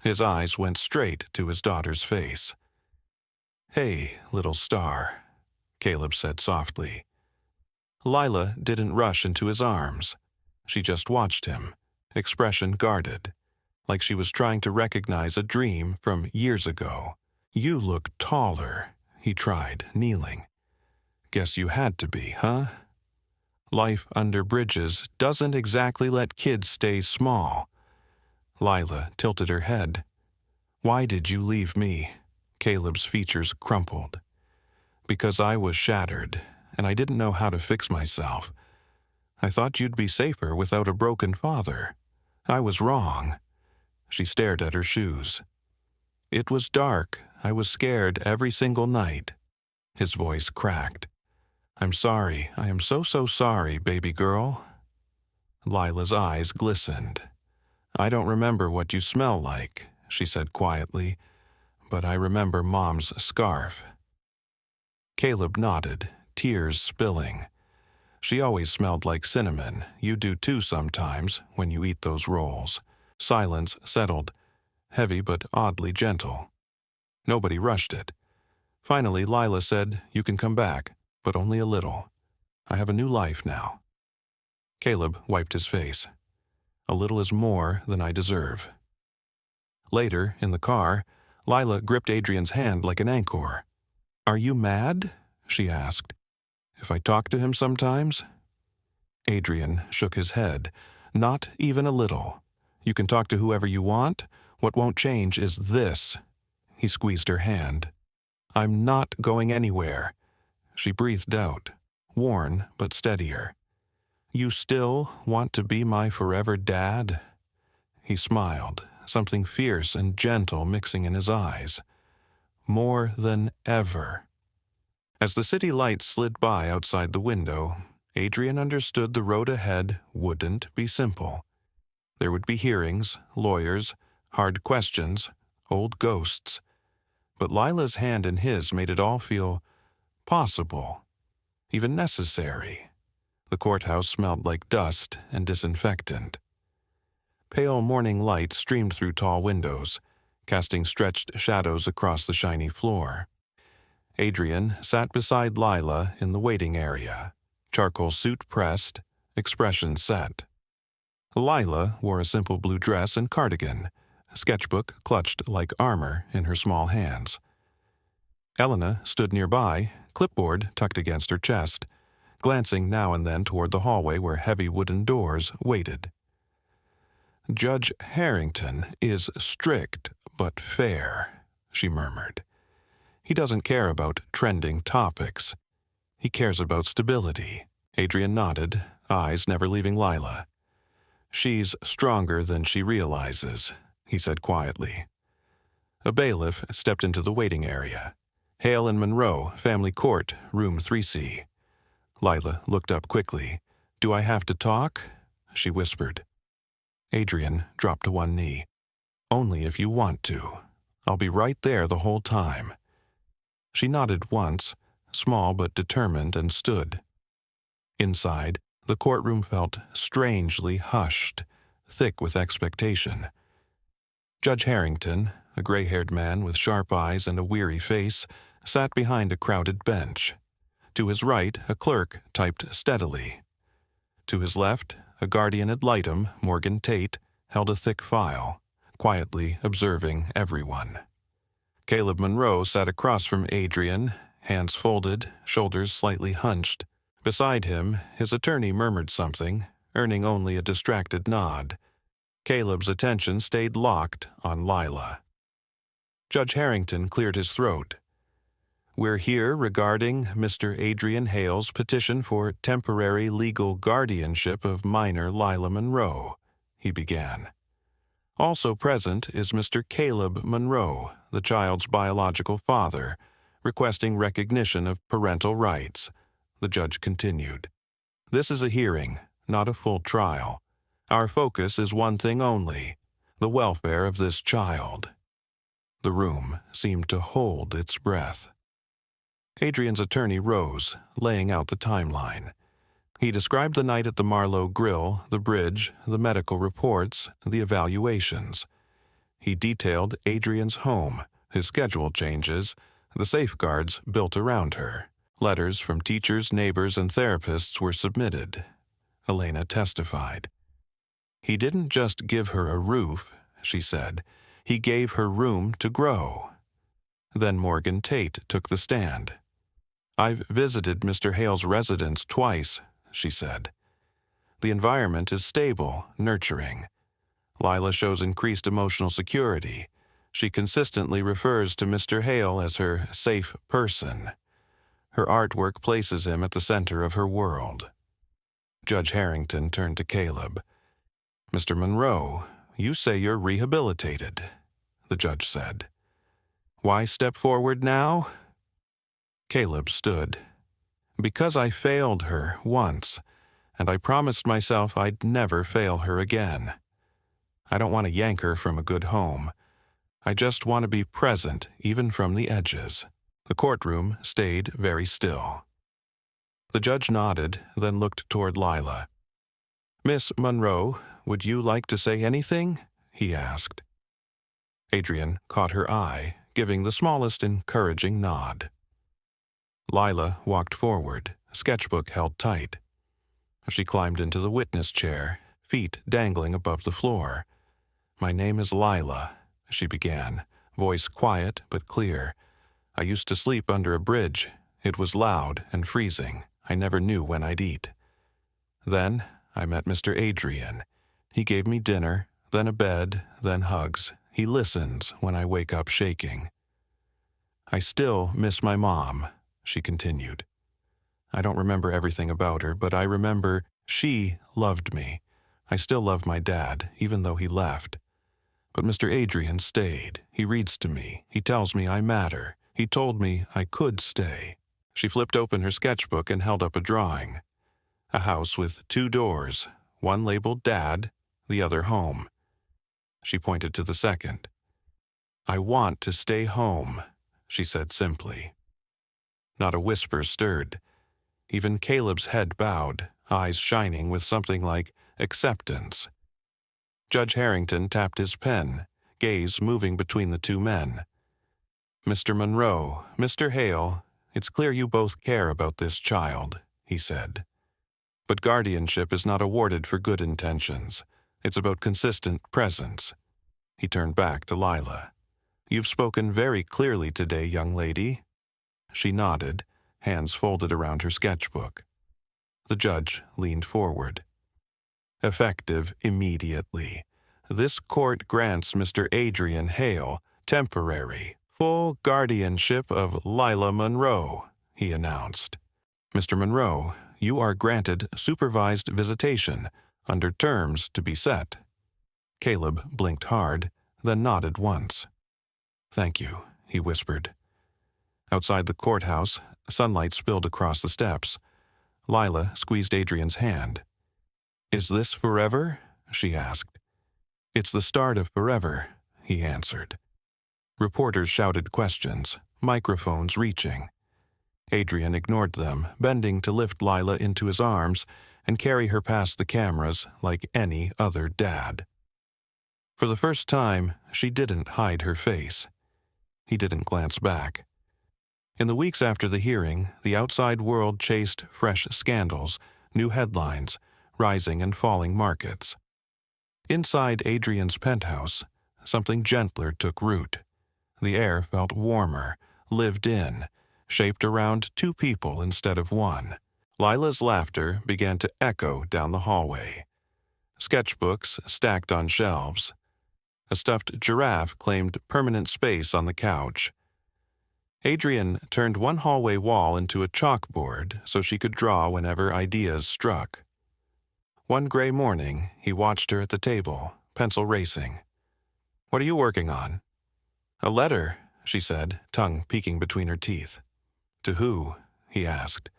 His eyes went straight to his daughter's face. Hey, little star, Caleb said softly. Lila didn't rush into his arms. She just watched him, expression guarded, like she was trying to recognize a dream from years ago. You look taller, he tried, kneeling. Guess you had to be, huh? Life under bridges doesn't exactly let kids stay small. Lila tilted her head. Why did you leave me? Caleb's features crumpled. Because I was shattered, and I didn't know how to fix myself. I thought you'd be safer without a broken father. I was wrong. She stared at her shoes. It was dark. I was scared every single night. His voice cracked. I'm sorry. I am so sorry, baby girl. Lila's eyes glistened. I don't remember what you smell like, she said quietly, but I remember Mom's scarf. Caleb nodded, tears spilling. She always smelled like cinnamon. You do too sometimes when you eat those rolls. Silence settled, heavy but oddly gentle. Nobody rushed it. Finally, Lila said, You can come back, but only a little. I have a new life now. Caleb wiped his face. A little is more than I deserve. Later, in the car, Lila gripped Adrian's hand like an anchor. Are you mad? She asked. If I talk to him sometimes? Adrian shook his head. Not even a little. You can talk to whoever you want. What won't change is this. He squeezed her hand. I'm not going anywhere. She breathed out, worn but steadier. You still want to be my forever dad? He smiled, something fierce and gentle mixing in his eyes. More than ever. As the city lights slid by outside the window, Adrian understood the road ahead wouldn't be simple. There would be hearings, lawyers, hard questions, old ghosts. But Lila's hand in his made it all feel possible, even necessary. The courthouse smelled like dust and disinfectant. Pale morning light streamed through tall windows, casting stretched shadows across the shiny floor. Adrian sat beside Lila in the waiting area, charcoal suit pressed, expression set. Lila wore a simple blue dress and cardigan, sketchbook clutched like armor in her small hands. Elena stood nearby, clipboard tucked against her chest, glancing now and then toward the hallway where heavy wooden doors waited. Judge Harrington is strict but fair, she murmured. He doesn't care about trending topics. He cares about stability. Adrian nodded, eyes never leaving Lila. She's stronger than she realizes, he said quietly. A bailiff stepped into the waiting area. Hale and Monroe, Family Court, Room 3C. Lila looked up quickly. Do I have to talk? She whispered. Adrian dropped to one knee. Only if you want to. I'll be right there the whole time." She nodded once, small but determined, and stood. Inside, the courtroom felt strangely hushed, thick with expectation. Judge Harrington, a gray-haired man with sharp eyes and a weary face, sat behind a crowded bench. To his right, a clerk typed steadily. To his left, a guardian ad litem, Morgan Tate, held a thick file, quietly observing everyone. Caleb Monroe sat across from Adrian, hands folded, shoulders slightly hunched. Beside him, his attorney murmured something, earning only a distracted nod. Caleb's attention stayed locked on Lila. Judge Harrington cleared his throat. "We're here regarding Mr. Adrian Hale's petition for temporary legal guardianship of minor Lila Monroe," he began. "Also present is Mr. Caleb Monroe, the child's biological father, requesting recognition of parental rights," the judge continued. "This is a hearing, not a full trial. Our focus is one thing only: the welfare of this child." The room seemed to hold its breath. Adrian's attorney rose, laying out the timeline. He described the night at the Marlowe Grill, the bridge, the medical reports, the evaluations. He detailed Adrian's home, his schedule changes, the safeguards built around her. Letters from teachers, neighbors, and therapists were submitted. Elena testified. "He didn't just give her a roof," she said. "He gave her room to grow." Then Morgan Tate took the stand. "I've visited Mr. Hale's residence twice," she said. "The environment is stable, nurturing. Lila shows increased emotional security. She consistently refers to Mr. Hale as her safe person. Her artwork places him at the center of her world." Judge Harrington turned to Caleb. "Mr. Monroe, you say you're rehabilitated," the judge said. "Why step forward now?" Caleb stood. "Because I failed her once, and I promised myself I'd never fail her again. I don't want to yank her from a good home. I just want to be present, even from the edges." The courtroom stayed very still. The judge nodded, then looked toward Lila. "Miss Monroe, would you like to say anything?" he asked. Adrian caught her eye, giving the smallest encouraging nod. Lila walked forward, sketchbook held tight. She climbed into the witness chair, feet dangling above the floor. "My name is Lila," she began, voice quiet but clear. "I used to sleep under a bridge. It was loud and freezing. I never knew when I'd eat. Then I met Mr. Adrian. He gave me dinner, then a bed, then hugs. He listens when I wake up shaking. I still miss my mom," she continued. "I don't remember everything about her, but I remember she loved me. I still love my dad, even though he left. But Mr. Adrian stayed. He reads to me. He tells me I matter. He told me I could stay." She flipped open her sketchbook and held up a drawing. A house with 2 doors, one labeled Dad, the other Home. She pointed to the second. "I want to stay home," she said simply. Not a whisper stirred. Even Caleb's head bowed, eyes shining with something like acceptance. Judge Harrington tapped his pen, gaze moving between the 2 men. "Mr. Monroe, Mr. Hale, it's clear you both care about this child," he said. "But guardianship is not awarded for good intentions. It's about consistent presence." He turned back to Lila. "You've spoken very clearly today, young lady." She nodded, hands folded around her sketchbook. The judge leaned forward. "Effective immediately. This court grants Mr. Adrian Hale temporary, full guardianship of Lila Monroe," he announced. "Mr. Monroe, you are granted supervised visitation, under terms to be set." Caleb blinked hard, then nodded once. "Thank you," he whispered. Outside the courthouse, sunlight spilled across the steps. Lila squeezed Adrian's hand. "Is this forever?" she asked. "It's the start of forever," he answered. Reporters shouted questions, microphones reaching. Adrian ignored them, bending to lift Lila into his arms and carry her past the cameras like any other dad. For the first time, she didn't hide her face. He didn't glance back. In the weeks after the hearing, the outside world chased fresh scandals, new headlines, rising and falling markets. Inside Adrian's penthouse, something gentler took root. The air felt warmer, lived in, shaped around two people instead of one. Lila's laughter began to echo down the hallway. Sketchbooks stacked on shelves. A stuffed giraffe claimed permanent space on the couch. Adrian turned one hallway wall into a chalkboard so she could draw whenever ideas struck. One gray morning, he watched her at the table, pencil racing. "What are you working on?" "A letter," she said, tongue peeking between her teeth. "To who?" he asked.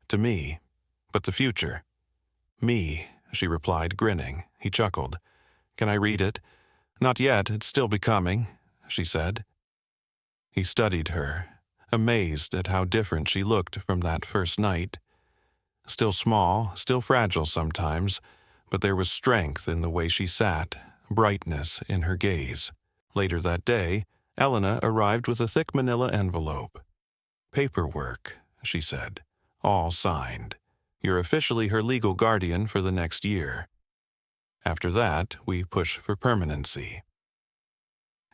"To me. But the future." "Me," she replied, grinning. He chuckled. "Can I read it?" "Not yet, it's still becoming," she said. He studied her, amazed at how different she looked from that first night. Still small, still fragile sometimes, but there was strength in the way she sat, brightness in her gaze. Later that day, Elena arrived with a thick manila envelope. "Paperwork," she said, "all signed. You're officially her legal guardian for the next year. After that, we push for permanency."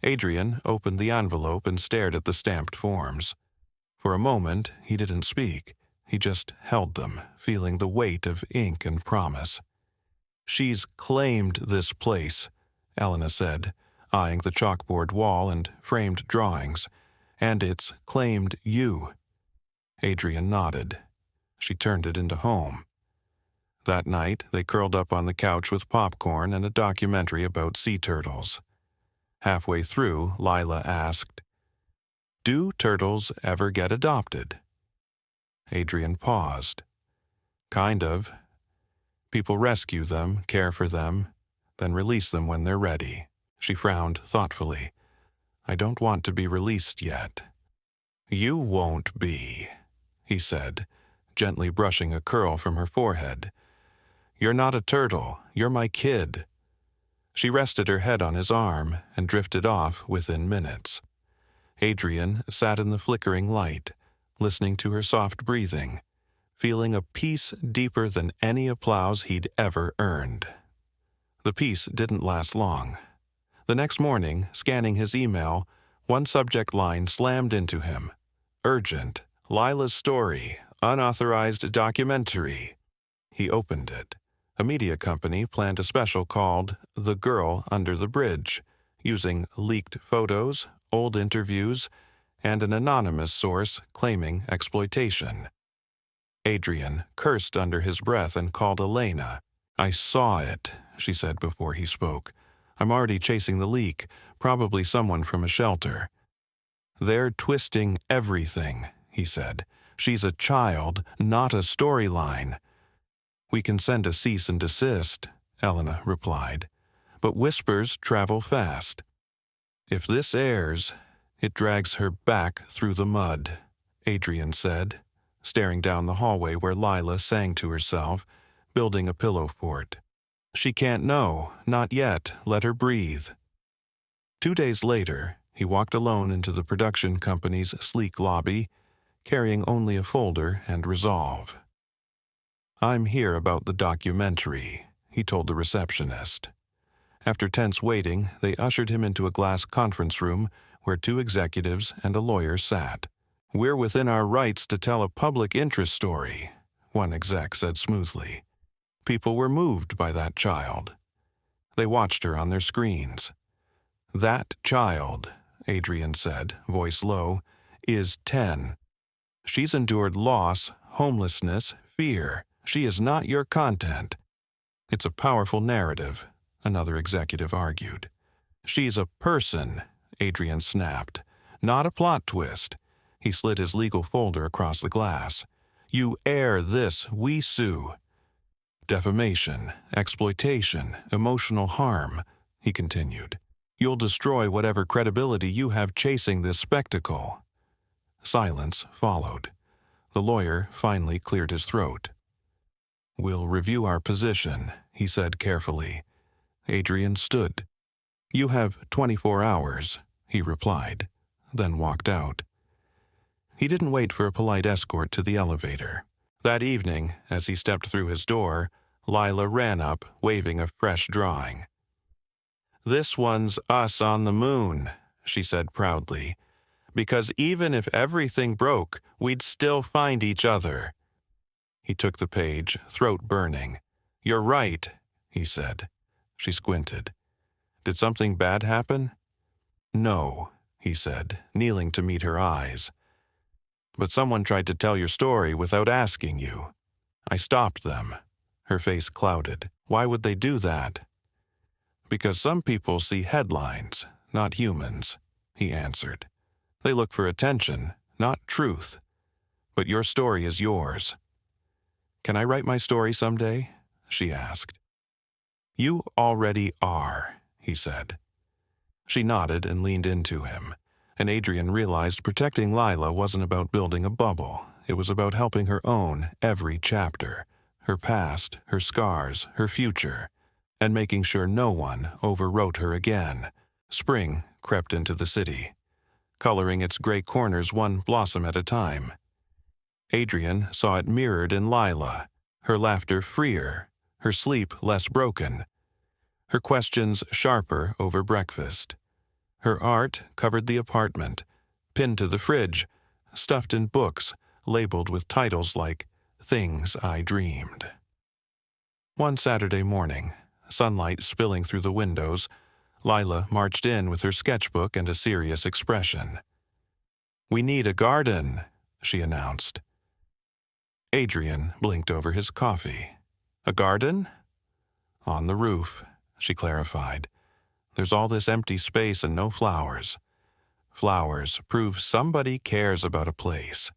Adrian opened the envelope and stared at the stamped forms. For a moment, he didn't speak. He just held them, feeling the weight of ink and promise. "She's claimed this place," Elena said, eyeing the chalkboard wall and framed drawings. "And it's claimed you." Adrian nodded. She turned it into home. That night, they curled up on the couch with popcorn and a documentary about sea turtles. Halfway through, Lila asked, "Do turtles ever get adopted?" Adrian paused. "Kind of. People rescue them, care for them, then release them when they're ready." She frowned thoughtfully. "I don't want to be released yet." "You won't be," he said, gently brushing a curl from her forehead. "You're not a turtle, you're my kid." She rested her head on his arm and drifted off within minutes. Adrian sat in the flickering light, listening to her soft breathing, feeling a peace deeper than any applause he'd ever earned. The peace didn't last long. The next morning, scanning his email, one subject line slammed into him. "Urgent. Lila's story. Unauthorized documentary." He opened it. A media company planned a special called "The Girl Under the Bridge," using leaked photos, old interviews, and an anonymous source claiming exploitation. Adrian cursed under his breath and called Elena. "I saw it," she said before he spoke. "I'm already chasing the leak, probably someone from a shelter." "They're twisting everything," he said. "She's a child, not a storyline." "We can send a cease and desist," Elena replied. "But whispers travel fast. If this airs, it drags her back through the mud," Adrian said, staring down the hallway where Lila sang to herself, building a pillow fort. "She can't know, not yet, let her breathe." 2 days later, he walked alone into the production company's sleek lobby, carrying only a folder and resolve. "I'm here about the documentary," he told the receptionist. After tense waiting, they ushered him into a glass conference room where 2 executives and a lawyer sat. "We're within our rights to tell a public interest story," one exec said smoothly. "People were moved by that child." They watched her on their screens. "That child," Adrian said, voice low, "is 10. She's endured loss, homelessness, fear. She is not your content." "It's a powerful narrative," another executive argued. "She's a person," Adrian snapped, "not a plot twist." He slid his legal folder across the glass. "You air this, we sue." "Defamation, exploitation, emotional harm," he continued. You'll destroy whatever credibility you have chasing this spectacle." Silence followed. The lawyer finally cleared his throat. "We'll review our position," he said carefully. Adrian stood. "You have 24 hours, he replied, then walked out. He didn't wait for a polite escort to the elevator. That evening, as he stepped through his door, Lila ran up, waving a fresh drawing. "This one's us on the moon," she said proudly, "because even if everything broke, we'd still find each other." He took the page, throat burning. "You're right," he said. She squinted. "Did something bad happen?" "No," he said, kneeling to meet her eyes. "But someone tried to tell your story without asking you. I stopped them." Her face clouded. "Why would they do that?" "Because some people see headlines, not humans," he answered. "They look for attention, not truth. But your story is yours." "Can I write my story someday?" she asked. "You already are," he said. She nodded and leaned into him, and Adrian realized protecting Lila wasn't about building a bubble. It was about helping her own every chapter, her past, her scars, her future, and making sure no one overwrote her again. Spring crept into the city, coloring its gray corners one blossom at a time. Adrian saw it mirrored in Lila, her laughter freer, her sleep less broken, her questions sharper over breakfast. Her art covered the apartment, pinned to the fridge, stuffed in books, labeled with titles like Things I Dreamed. One Saturday morning, sunlight spilling through the windows, Lila marched in with her sketchbook and a serious expression. "We need a garden," she announced. Adrian blinked over his coffee. "A garden?" "On the roof," she clarified. "There's all this empty space and no flowers. Flowers prove somebody cares about a place."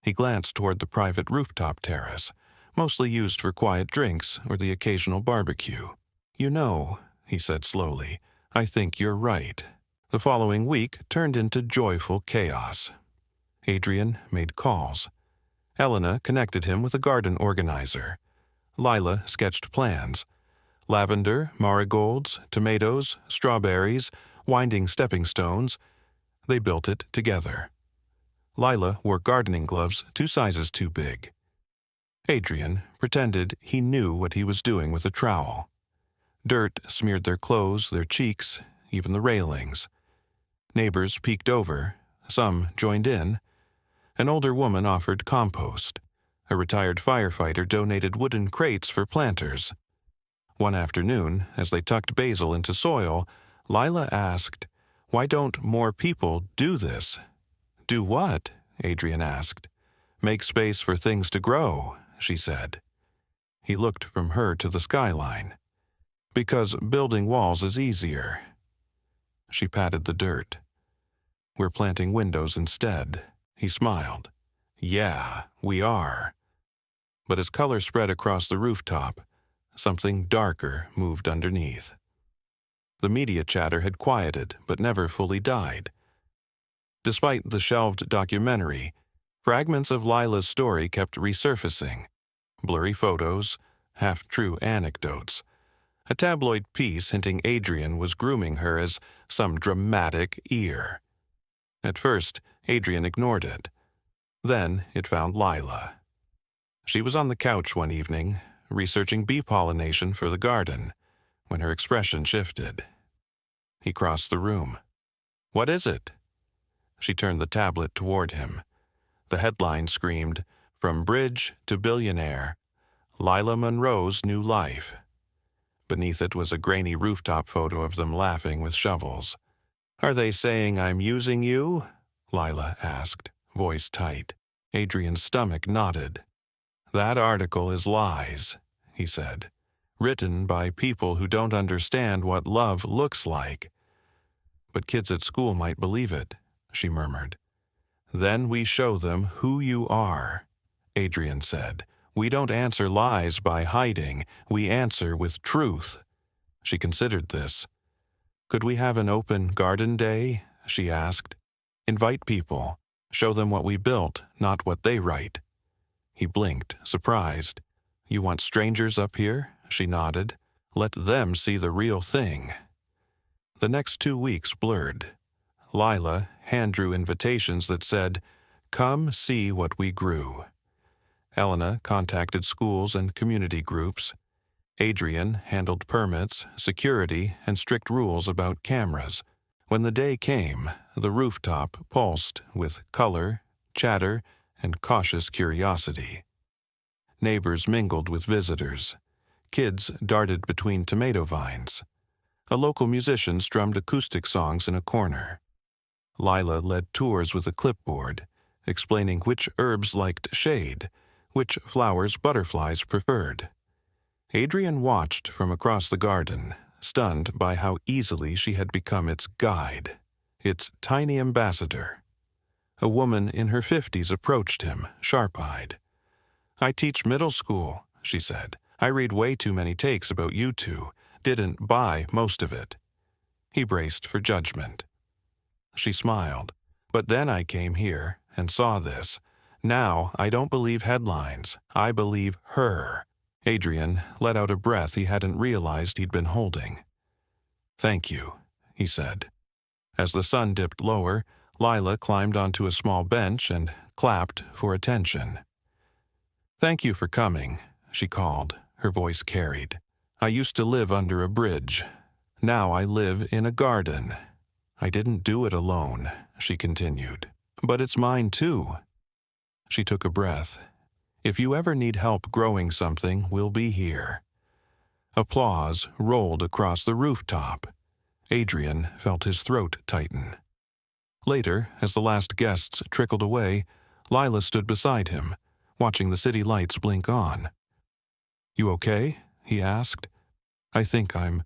He glanced toward the private rooftop terrace, mostly used for quiet drinks or the occasional barbecue. "You know," he said slowly, "I think you're right." The following week turned into joyful chaos. Adrian made calls. Elena connected him with a garden organizer. Lila sketched plans. Lavender, marigolds, tomatoes, strawberries, winding stepping stones. They built it together. Lila wore gardening gloves 2 sizes too big. Adrian pretended he knew what he was doing with a trowel. Dirt smeared their clothes, their cheeks, even the railings. Neighbors peeked over. Some joined in. An older woman offered compost. A retired firefighter donated wooden crates for planters. One afternoon, as they tucked basil into soil, Lila asked, "Why don't more people do this?" "Do what?" Adrian asked. "Make space for things to grow," she said. He looked from her to the skyline. "Because building walls is easier." She patted the dirt. "We're planting windows instead." He smiled. "Yeah, we are." But as color spread across the rooftop, something darker moved underneath. The media chatter had quieted, but never fully died. Despite the shelved documentary, fragments of Lila's story kept resurfacing. Blurry photos, half-true anecdotes. A tabloid piece hinting Adrian was grooming her as some dramatic ear. At first, Adrian ignored it. Then it found Lila. She was on the couch one evening, researching bee pollination for the garden, when her expression shifted. He crossed the room. "What is it?" She turned the tablet toward him. The headline screamed, "From Bridge to Billionaire, Lila Monroe's New Life." Beneath it was a grainy rooftop photo of them laughing with shovels. "Are they saying I'm using you?" Lila asked, voice tight. Adrian's stomach knotted. "That article is lies," he said. "Written by people who don't understand what love looks like." "But kids at school might believe it," she murmured. "Then we show them who you are," Adrian said. "We don't answer lies by hiding. We answer with truth." She considered this. Could we have an open garden day? She asked. Invite people. Show them what we built, not what they write. He blinked, surprised. You want strangers up here? She nodded. Let them see the real thing. The next 2 weeks blurred. Lila hand-drew invitations that said, Come see what we grew. Elena contacted schools and community groups. Adrian handled permits, security, and strict rules about cameras. When the day came, the rooftop pulsed with color, chatter, and cautious curiosity. Neighbors mingled with visitors. Kids darted between tomato vines. A local musician strummed acoustic songs in a corner. Lila led tours with a clipboard, explaining which herbs liked shade, which flowers butterflies preferred. Adrian watched from across the garden, stunned by how easily she had become its guide, its tiny ambassador. A woman in her 50s approached him, sharp-eyed. I teach middle school, she said. I read way too many takes about you two. Didn't buy most of it. He braced for judgment. She smiled. But then I came here and saw this. Now I don't believe headlines. I believe her. Adrian let out a breath he hadn't realized he'd been holding. Thank you, he said. As the sun dipped lower, Lila climbed onto a small bench and clapped for attention. Thank you for coming, she called, her voice carried. I used to live under a bridge. Now I live in a garden. I didn't do it alone, she continued. But it's mine too. She took a breath. If you ever need help growing something, we'll be here. Applause rolled across the rooftop. Adrian felt his throat tighten. Later, as the last guests trickled away, Lila stood beside him, watching the city lights blink on. You okay? He asked. I think I'm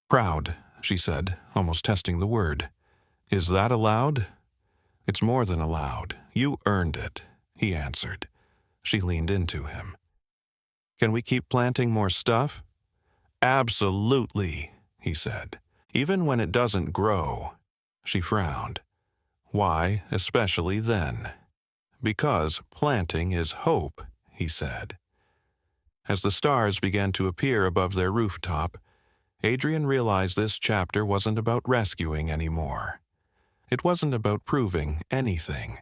proud, she said, almost testing the word. Is that allowed? It's more than allowed. You earned it, he answered. She leaned into him. Can we keep planting more stuff? Absolutely, he said. Even when it doesn't grow. She frowned. Why, especially then? Because planting is hope, he said. As the stars began to appear above their rooftop, Adrian realized this chapter wasn't about rescuing anymore. It wasn't about proving anything.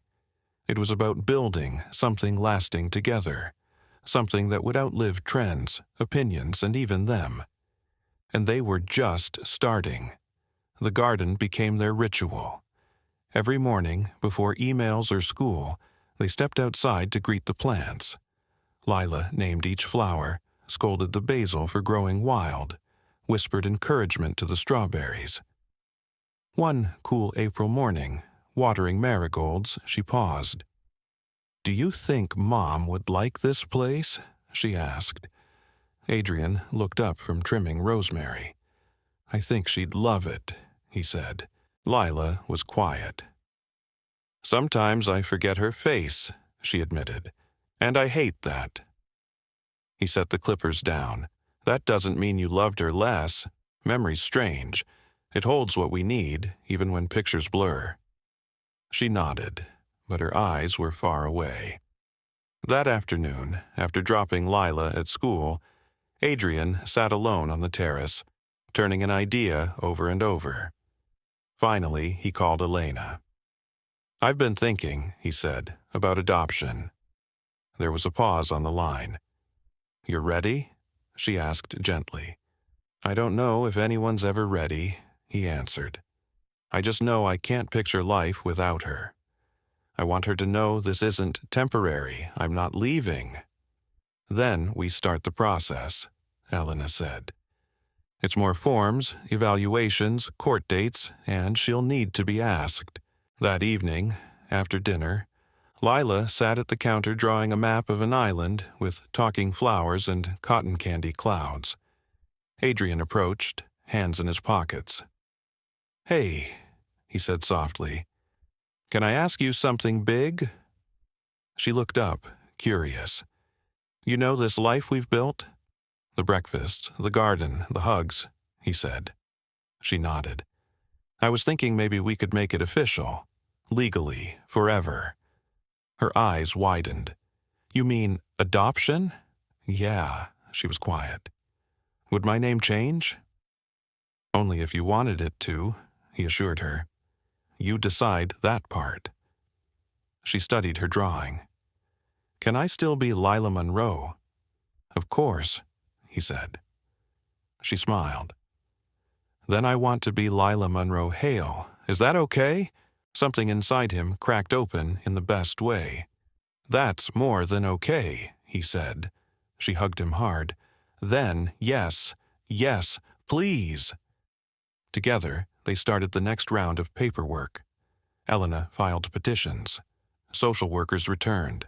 It was about building something lasting together, something that would outlive trends, opinions, and even them. And they were just starting. The garden became their ritual. Every morning, before emails or school, they stepped outside to greet the plants. Lila named each flower, scolded the basil for growing wild, whispered encouragement to the strawberries. One cool April morning, watering marigolds, she paused. Do you think Mom would like this place? She asked. Adrian looked up from trimming rosemary. I think she'd love it, he said. Lila was quiet. Sometimes I forget her face, she admitted, and I hate that. He set the clippers down. That doesn't mean you loved her less. Memory's strange. It holds what we need, even when pictures blur. She nodded, but her eyes were far away. That afternoon, after dropping Lila at school, Adrian sat alone on the terrace, turning an idea over and over. Finally, he called Elena. I've been thinking, he said, about adoption. There was a pause on the line. You're ready? She asked gently. I don't know if anyone's ever ready, he answered. I just know I can't picture life without her. I want her to know this isn't temporary. I'm not leaving. Then we start the process, Elena said. It's more forms, evaluations, court dates, and she'll need to be asked. That evening, after dinner, Lila sat at the counter drawing a map of an island with talking flowers and cotton candy clouds. Adrian approached, hands in his pockets. Hey, he said softly, can I ask you something big? She looked up, curious. You know this life we've built? The breakfasts, the garden, the hugs, he said. She nodded. I was thinking maybe we could make it official. Legally, forever. Her eyes widened. You mean adoption? Yeah, she was quiet. Would my name change? Only if you wanted it to, he assured her. You decide that part. She studied her drawing. Can I still be Lila Monroe? Of course, he said. She smiled. Then I want to be Lila Monroe Hale. Is that okay? Something inside him cracked open in the best way. That's more than okay, he said. She hugged him hard. Then, yes, yes, please. Together, they started the next round of paperwork. Elena filed petitions. Social workers returned.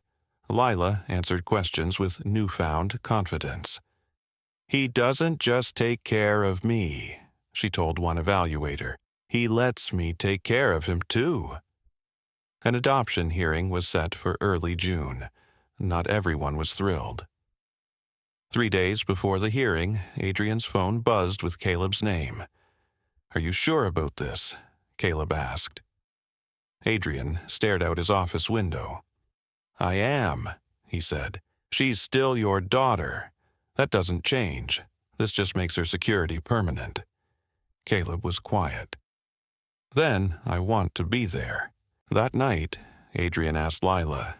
Lila answered questions with newfound confidence. He doesn't just take care of me, she told one evaluator. He lets me take care of him too. An adoption hearing was set for early June. Not everyone was thrilled. 3 days before the hearing, Adrian's phone buzzed with Caleb's name. Are you sure about this? Caleb asked. Adrian stared out his office window. I am, he said. She's still your daughter. That doesn't change. This just makes her security permanent. Caleb was quiet. Then I want to be there. That night, Adrian asked Lila.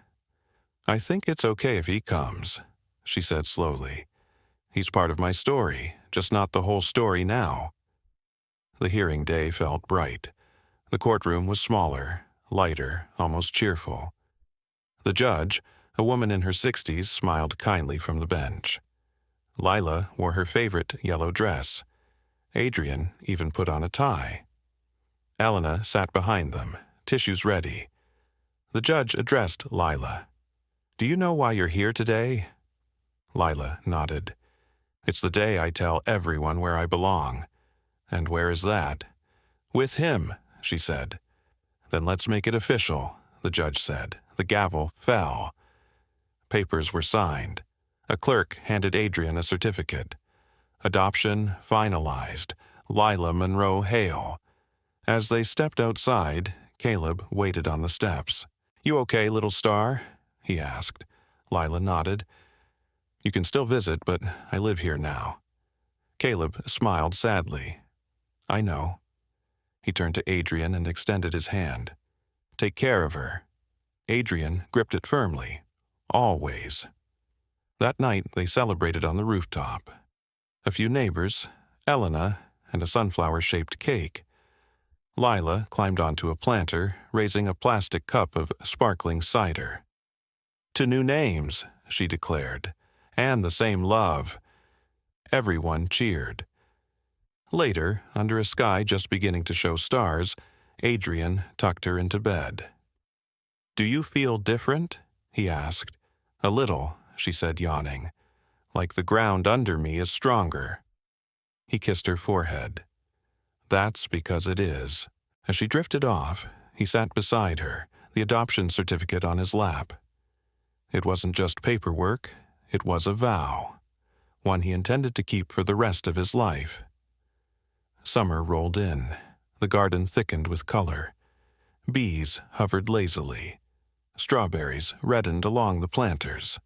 I think it's okay if he comes, she said slowly. He's part of my story, just not the whole story now. The hearing day felt bright. The courtroom was smaller, lighter, almost cheerful. The judge, a woman in her 60s, smiled kindly from the bench. Lila wore her favorite yellow dress. Adrian even put on a tie. Elena sat behind them, tissues ready. The judge addressed Lila. Do you know why you're here today? Lila nodded. It's the day I tell everyone where I belong. And where is that? With him, she said. Then let's make it official, the judge said. The gavel fell. Papers were signed. A clerk handed Adrian a certificate. Adoption finalized. Lila Monroe Hale. As they stepped outside, Caleb waited on the steps. You okay, little star? He asked. Lila nodded. You can still visit, but I live here now. Caleb smiled sadly. I know. He turned to Adrian and extended his hand. Take care of her. Adrian gripped it firmly. Always. That night they celebrated on the rooftop. A few neighbors, Elena, and a sunflower-shaped cake. Lila climbed onto a planter, raising a plastic cup of sparkling cider. To new names, she declared, and the same love. Everyone cheered. Later, under a sky just beginning to show stars, Adrian tucked her into bed. Do you feel different? He asked. A little, she said, yawning. Like the ground under me is stronger. He kissed her forehead. That's because it is. As she drifted off, he sat beside her, the adoption certificate on his lap. It wasn't just paperwork, it was a vow, one he intended to keep for the rest of his life. Summer rolled in. The garden thickened with color. Bees hovered lazily. Strawberries reddened along the planters.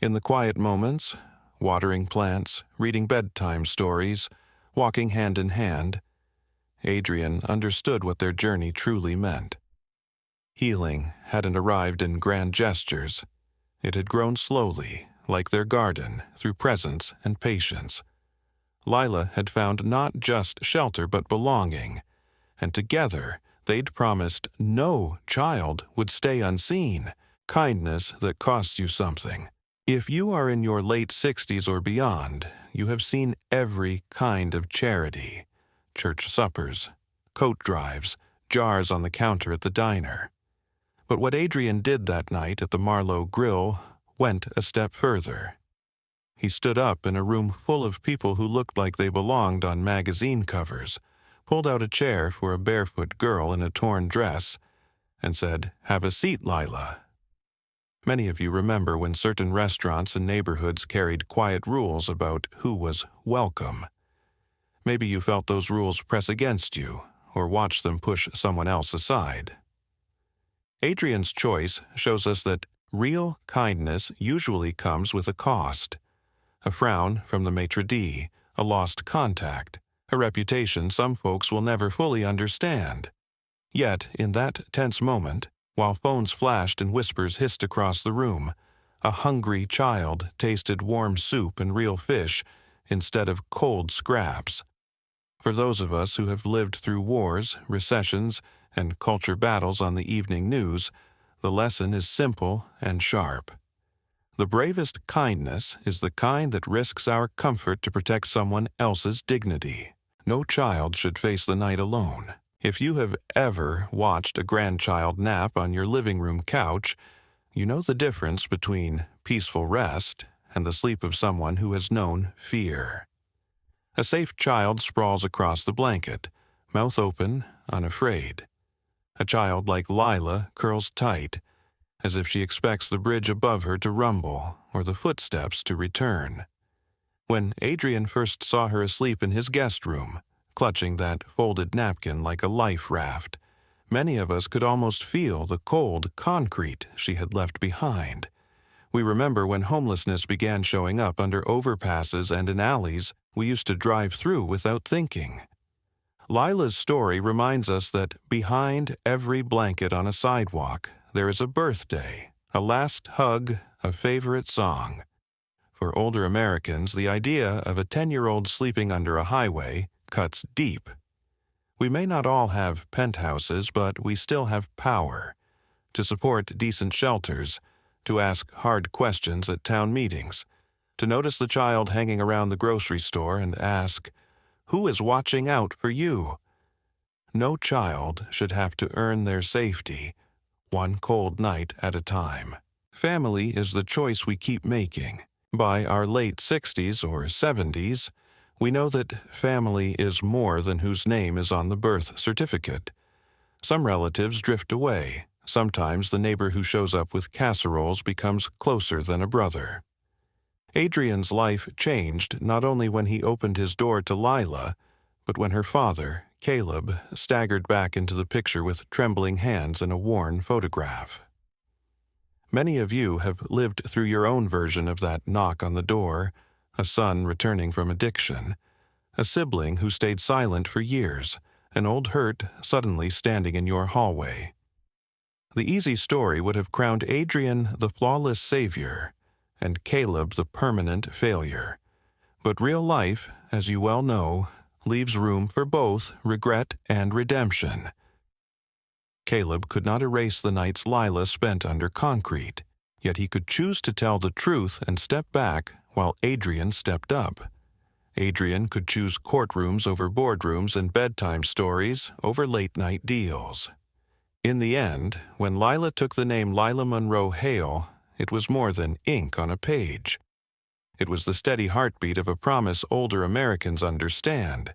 In the quiet moments, watering plants, reading bedtime stories, walking hand in hand, Adrian understood what their journey truly meant. Healing hadn't arrived in grand gestures. It had grown slowly, like their garden, through presence and patience. Lila had found not just shelter but belonging, and together they'd promised no child would stay unseen, kindness that costs you something. If you are in your late 60s or beyond, you have seen every kind of charity. Church suppers, coat drives, jars on the counter at the diner. But what Adrian did that night at the Marlowe Grill went a step further. He stood up in a room full of people who looked like they belonged on magazine covers, pulled out a chair for a barefoot girl in a torn dress, and said, "Have a seat, Lila." Many of you remember when certain restaurants and neighborhoods carried quiet rules about who was welcome. Maybe you felt those rules press against you, or watched them push someone else aside. Adrian's choice shows us that real kindness usually comes with a cost. A frown from the maitre d', a lost contact, a reputation some folks will never fully understand. Yet, in that tense moment, while phones flashed and whispers hissed across the room, a hungry child tasted warm soup and real fish instead of cold scraps. For those of us who have lived through wars, recessions, and culture battles on the evening news, the lesson is simple and sharp. The bravest kindness is the kind that risks our comfort to protect someone else's dignity. No child should face the night alone. If you have ever watched a grandchild nap on your living room couch, you know the difference between peaceful rest and the sleep of someone who has known fear. A safe child sprawls across the blanket, mouth open, unafraid. A child like Lila curls tight, as if she expects the bridge above her to rumble or the footsteps to return. When Adrian first saw her asleep in his guest room, clutching that folded napkin like a life raft, many of us could almost feel the cold concrete she had left behind. We remember when homelessness began showing up under overpasses and in alleys we used to drive through without thinking. Lila's story reminds us that behind every blanket on a sidewalk, there is a birthday, a last hug, a favorite song. For older Americans, the idea of a 10-year-old sleeping under a highway cuts deep. We may not all have penthouses, but we still have power to support decent shelters, to ask hard questions at town meetings, to notice the child hanging around the grocery store and ask, "Who is watching out for you?" No child should have to earn their safety, one cold night at a time. Family is the choice we keep making. By our late 60s or 70s, we know that family is more than whose name is on the birth certificate. Some relatives drift away. Sometimes the neighbor who shows up with casseroles becomes closer than a brother. Adrian's life changed not only when he opened his door to Lila, but when her father, Caleb, staggered back into the picture with trembling hands and a worn photograph. Many of you have lived through your own version of that knock on the door, a son returning from addiction, a sibling who stayed silent for years, an old hurt suddenly standing in your hallway. The easy story would have crowned Adrian the flawless savior and Caleb the permanent failure. But real life, as you well know, leaves room for both regret and redemption. Caleb could not erase the nights Lila spent under concrete, yet he could choose to tell the truth and step back while Adrian stepped up. Adrian could choose courtrooms over boardrooms and bedtime stories over late-night deals. In the end, when Lila took the name Lila Monroe Hale, it was more than ink on a page. It was the steady heartbeat of a promise older Americans understand.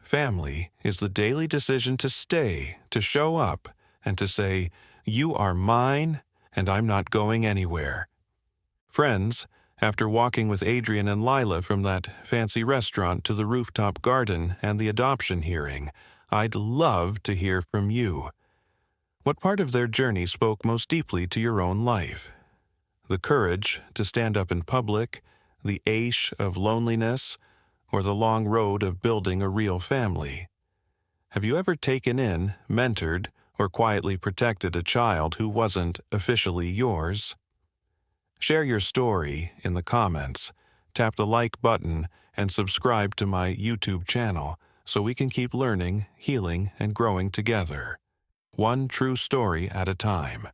Family is the daily decision to stay, to show up, and to say, "You are mine, and I'm not going anywhere." Friends, after walking with Adrian and Lila from that fancy restaurant to the rooftop garden and the adoption hearing, I'd love to hear from you. What part of their journey spoke most deeply to your own life? The courage to stand up in public, the ache of loneliness, or the long road of building a real family? Have you ever taken in, mentored, or quietly protected a child who wasn't officially yours? Share your story in the comments, tap the like button, and subscribe to my YouTube channel so we can keep learning, healing, and growing together. One true story at a time.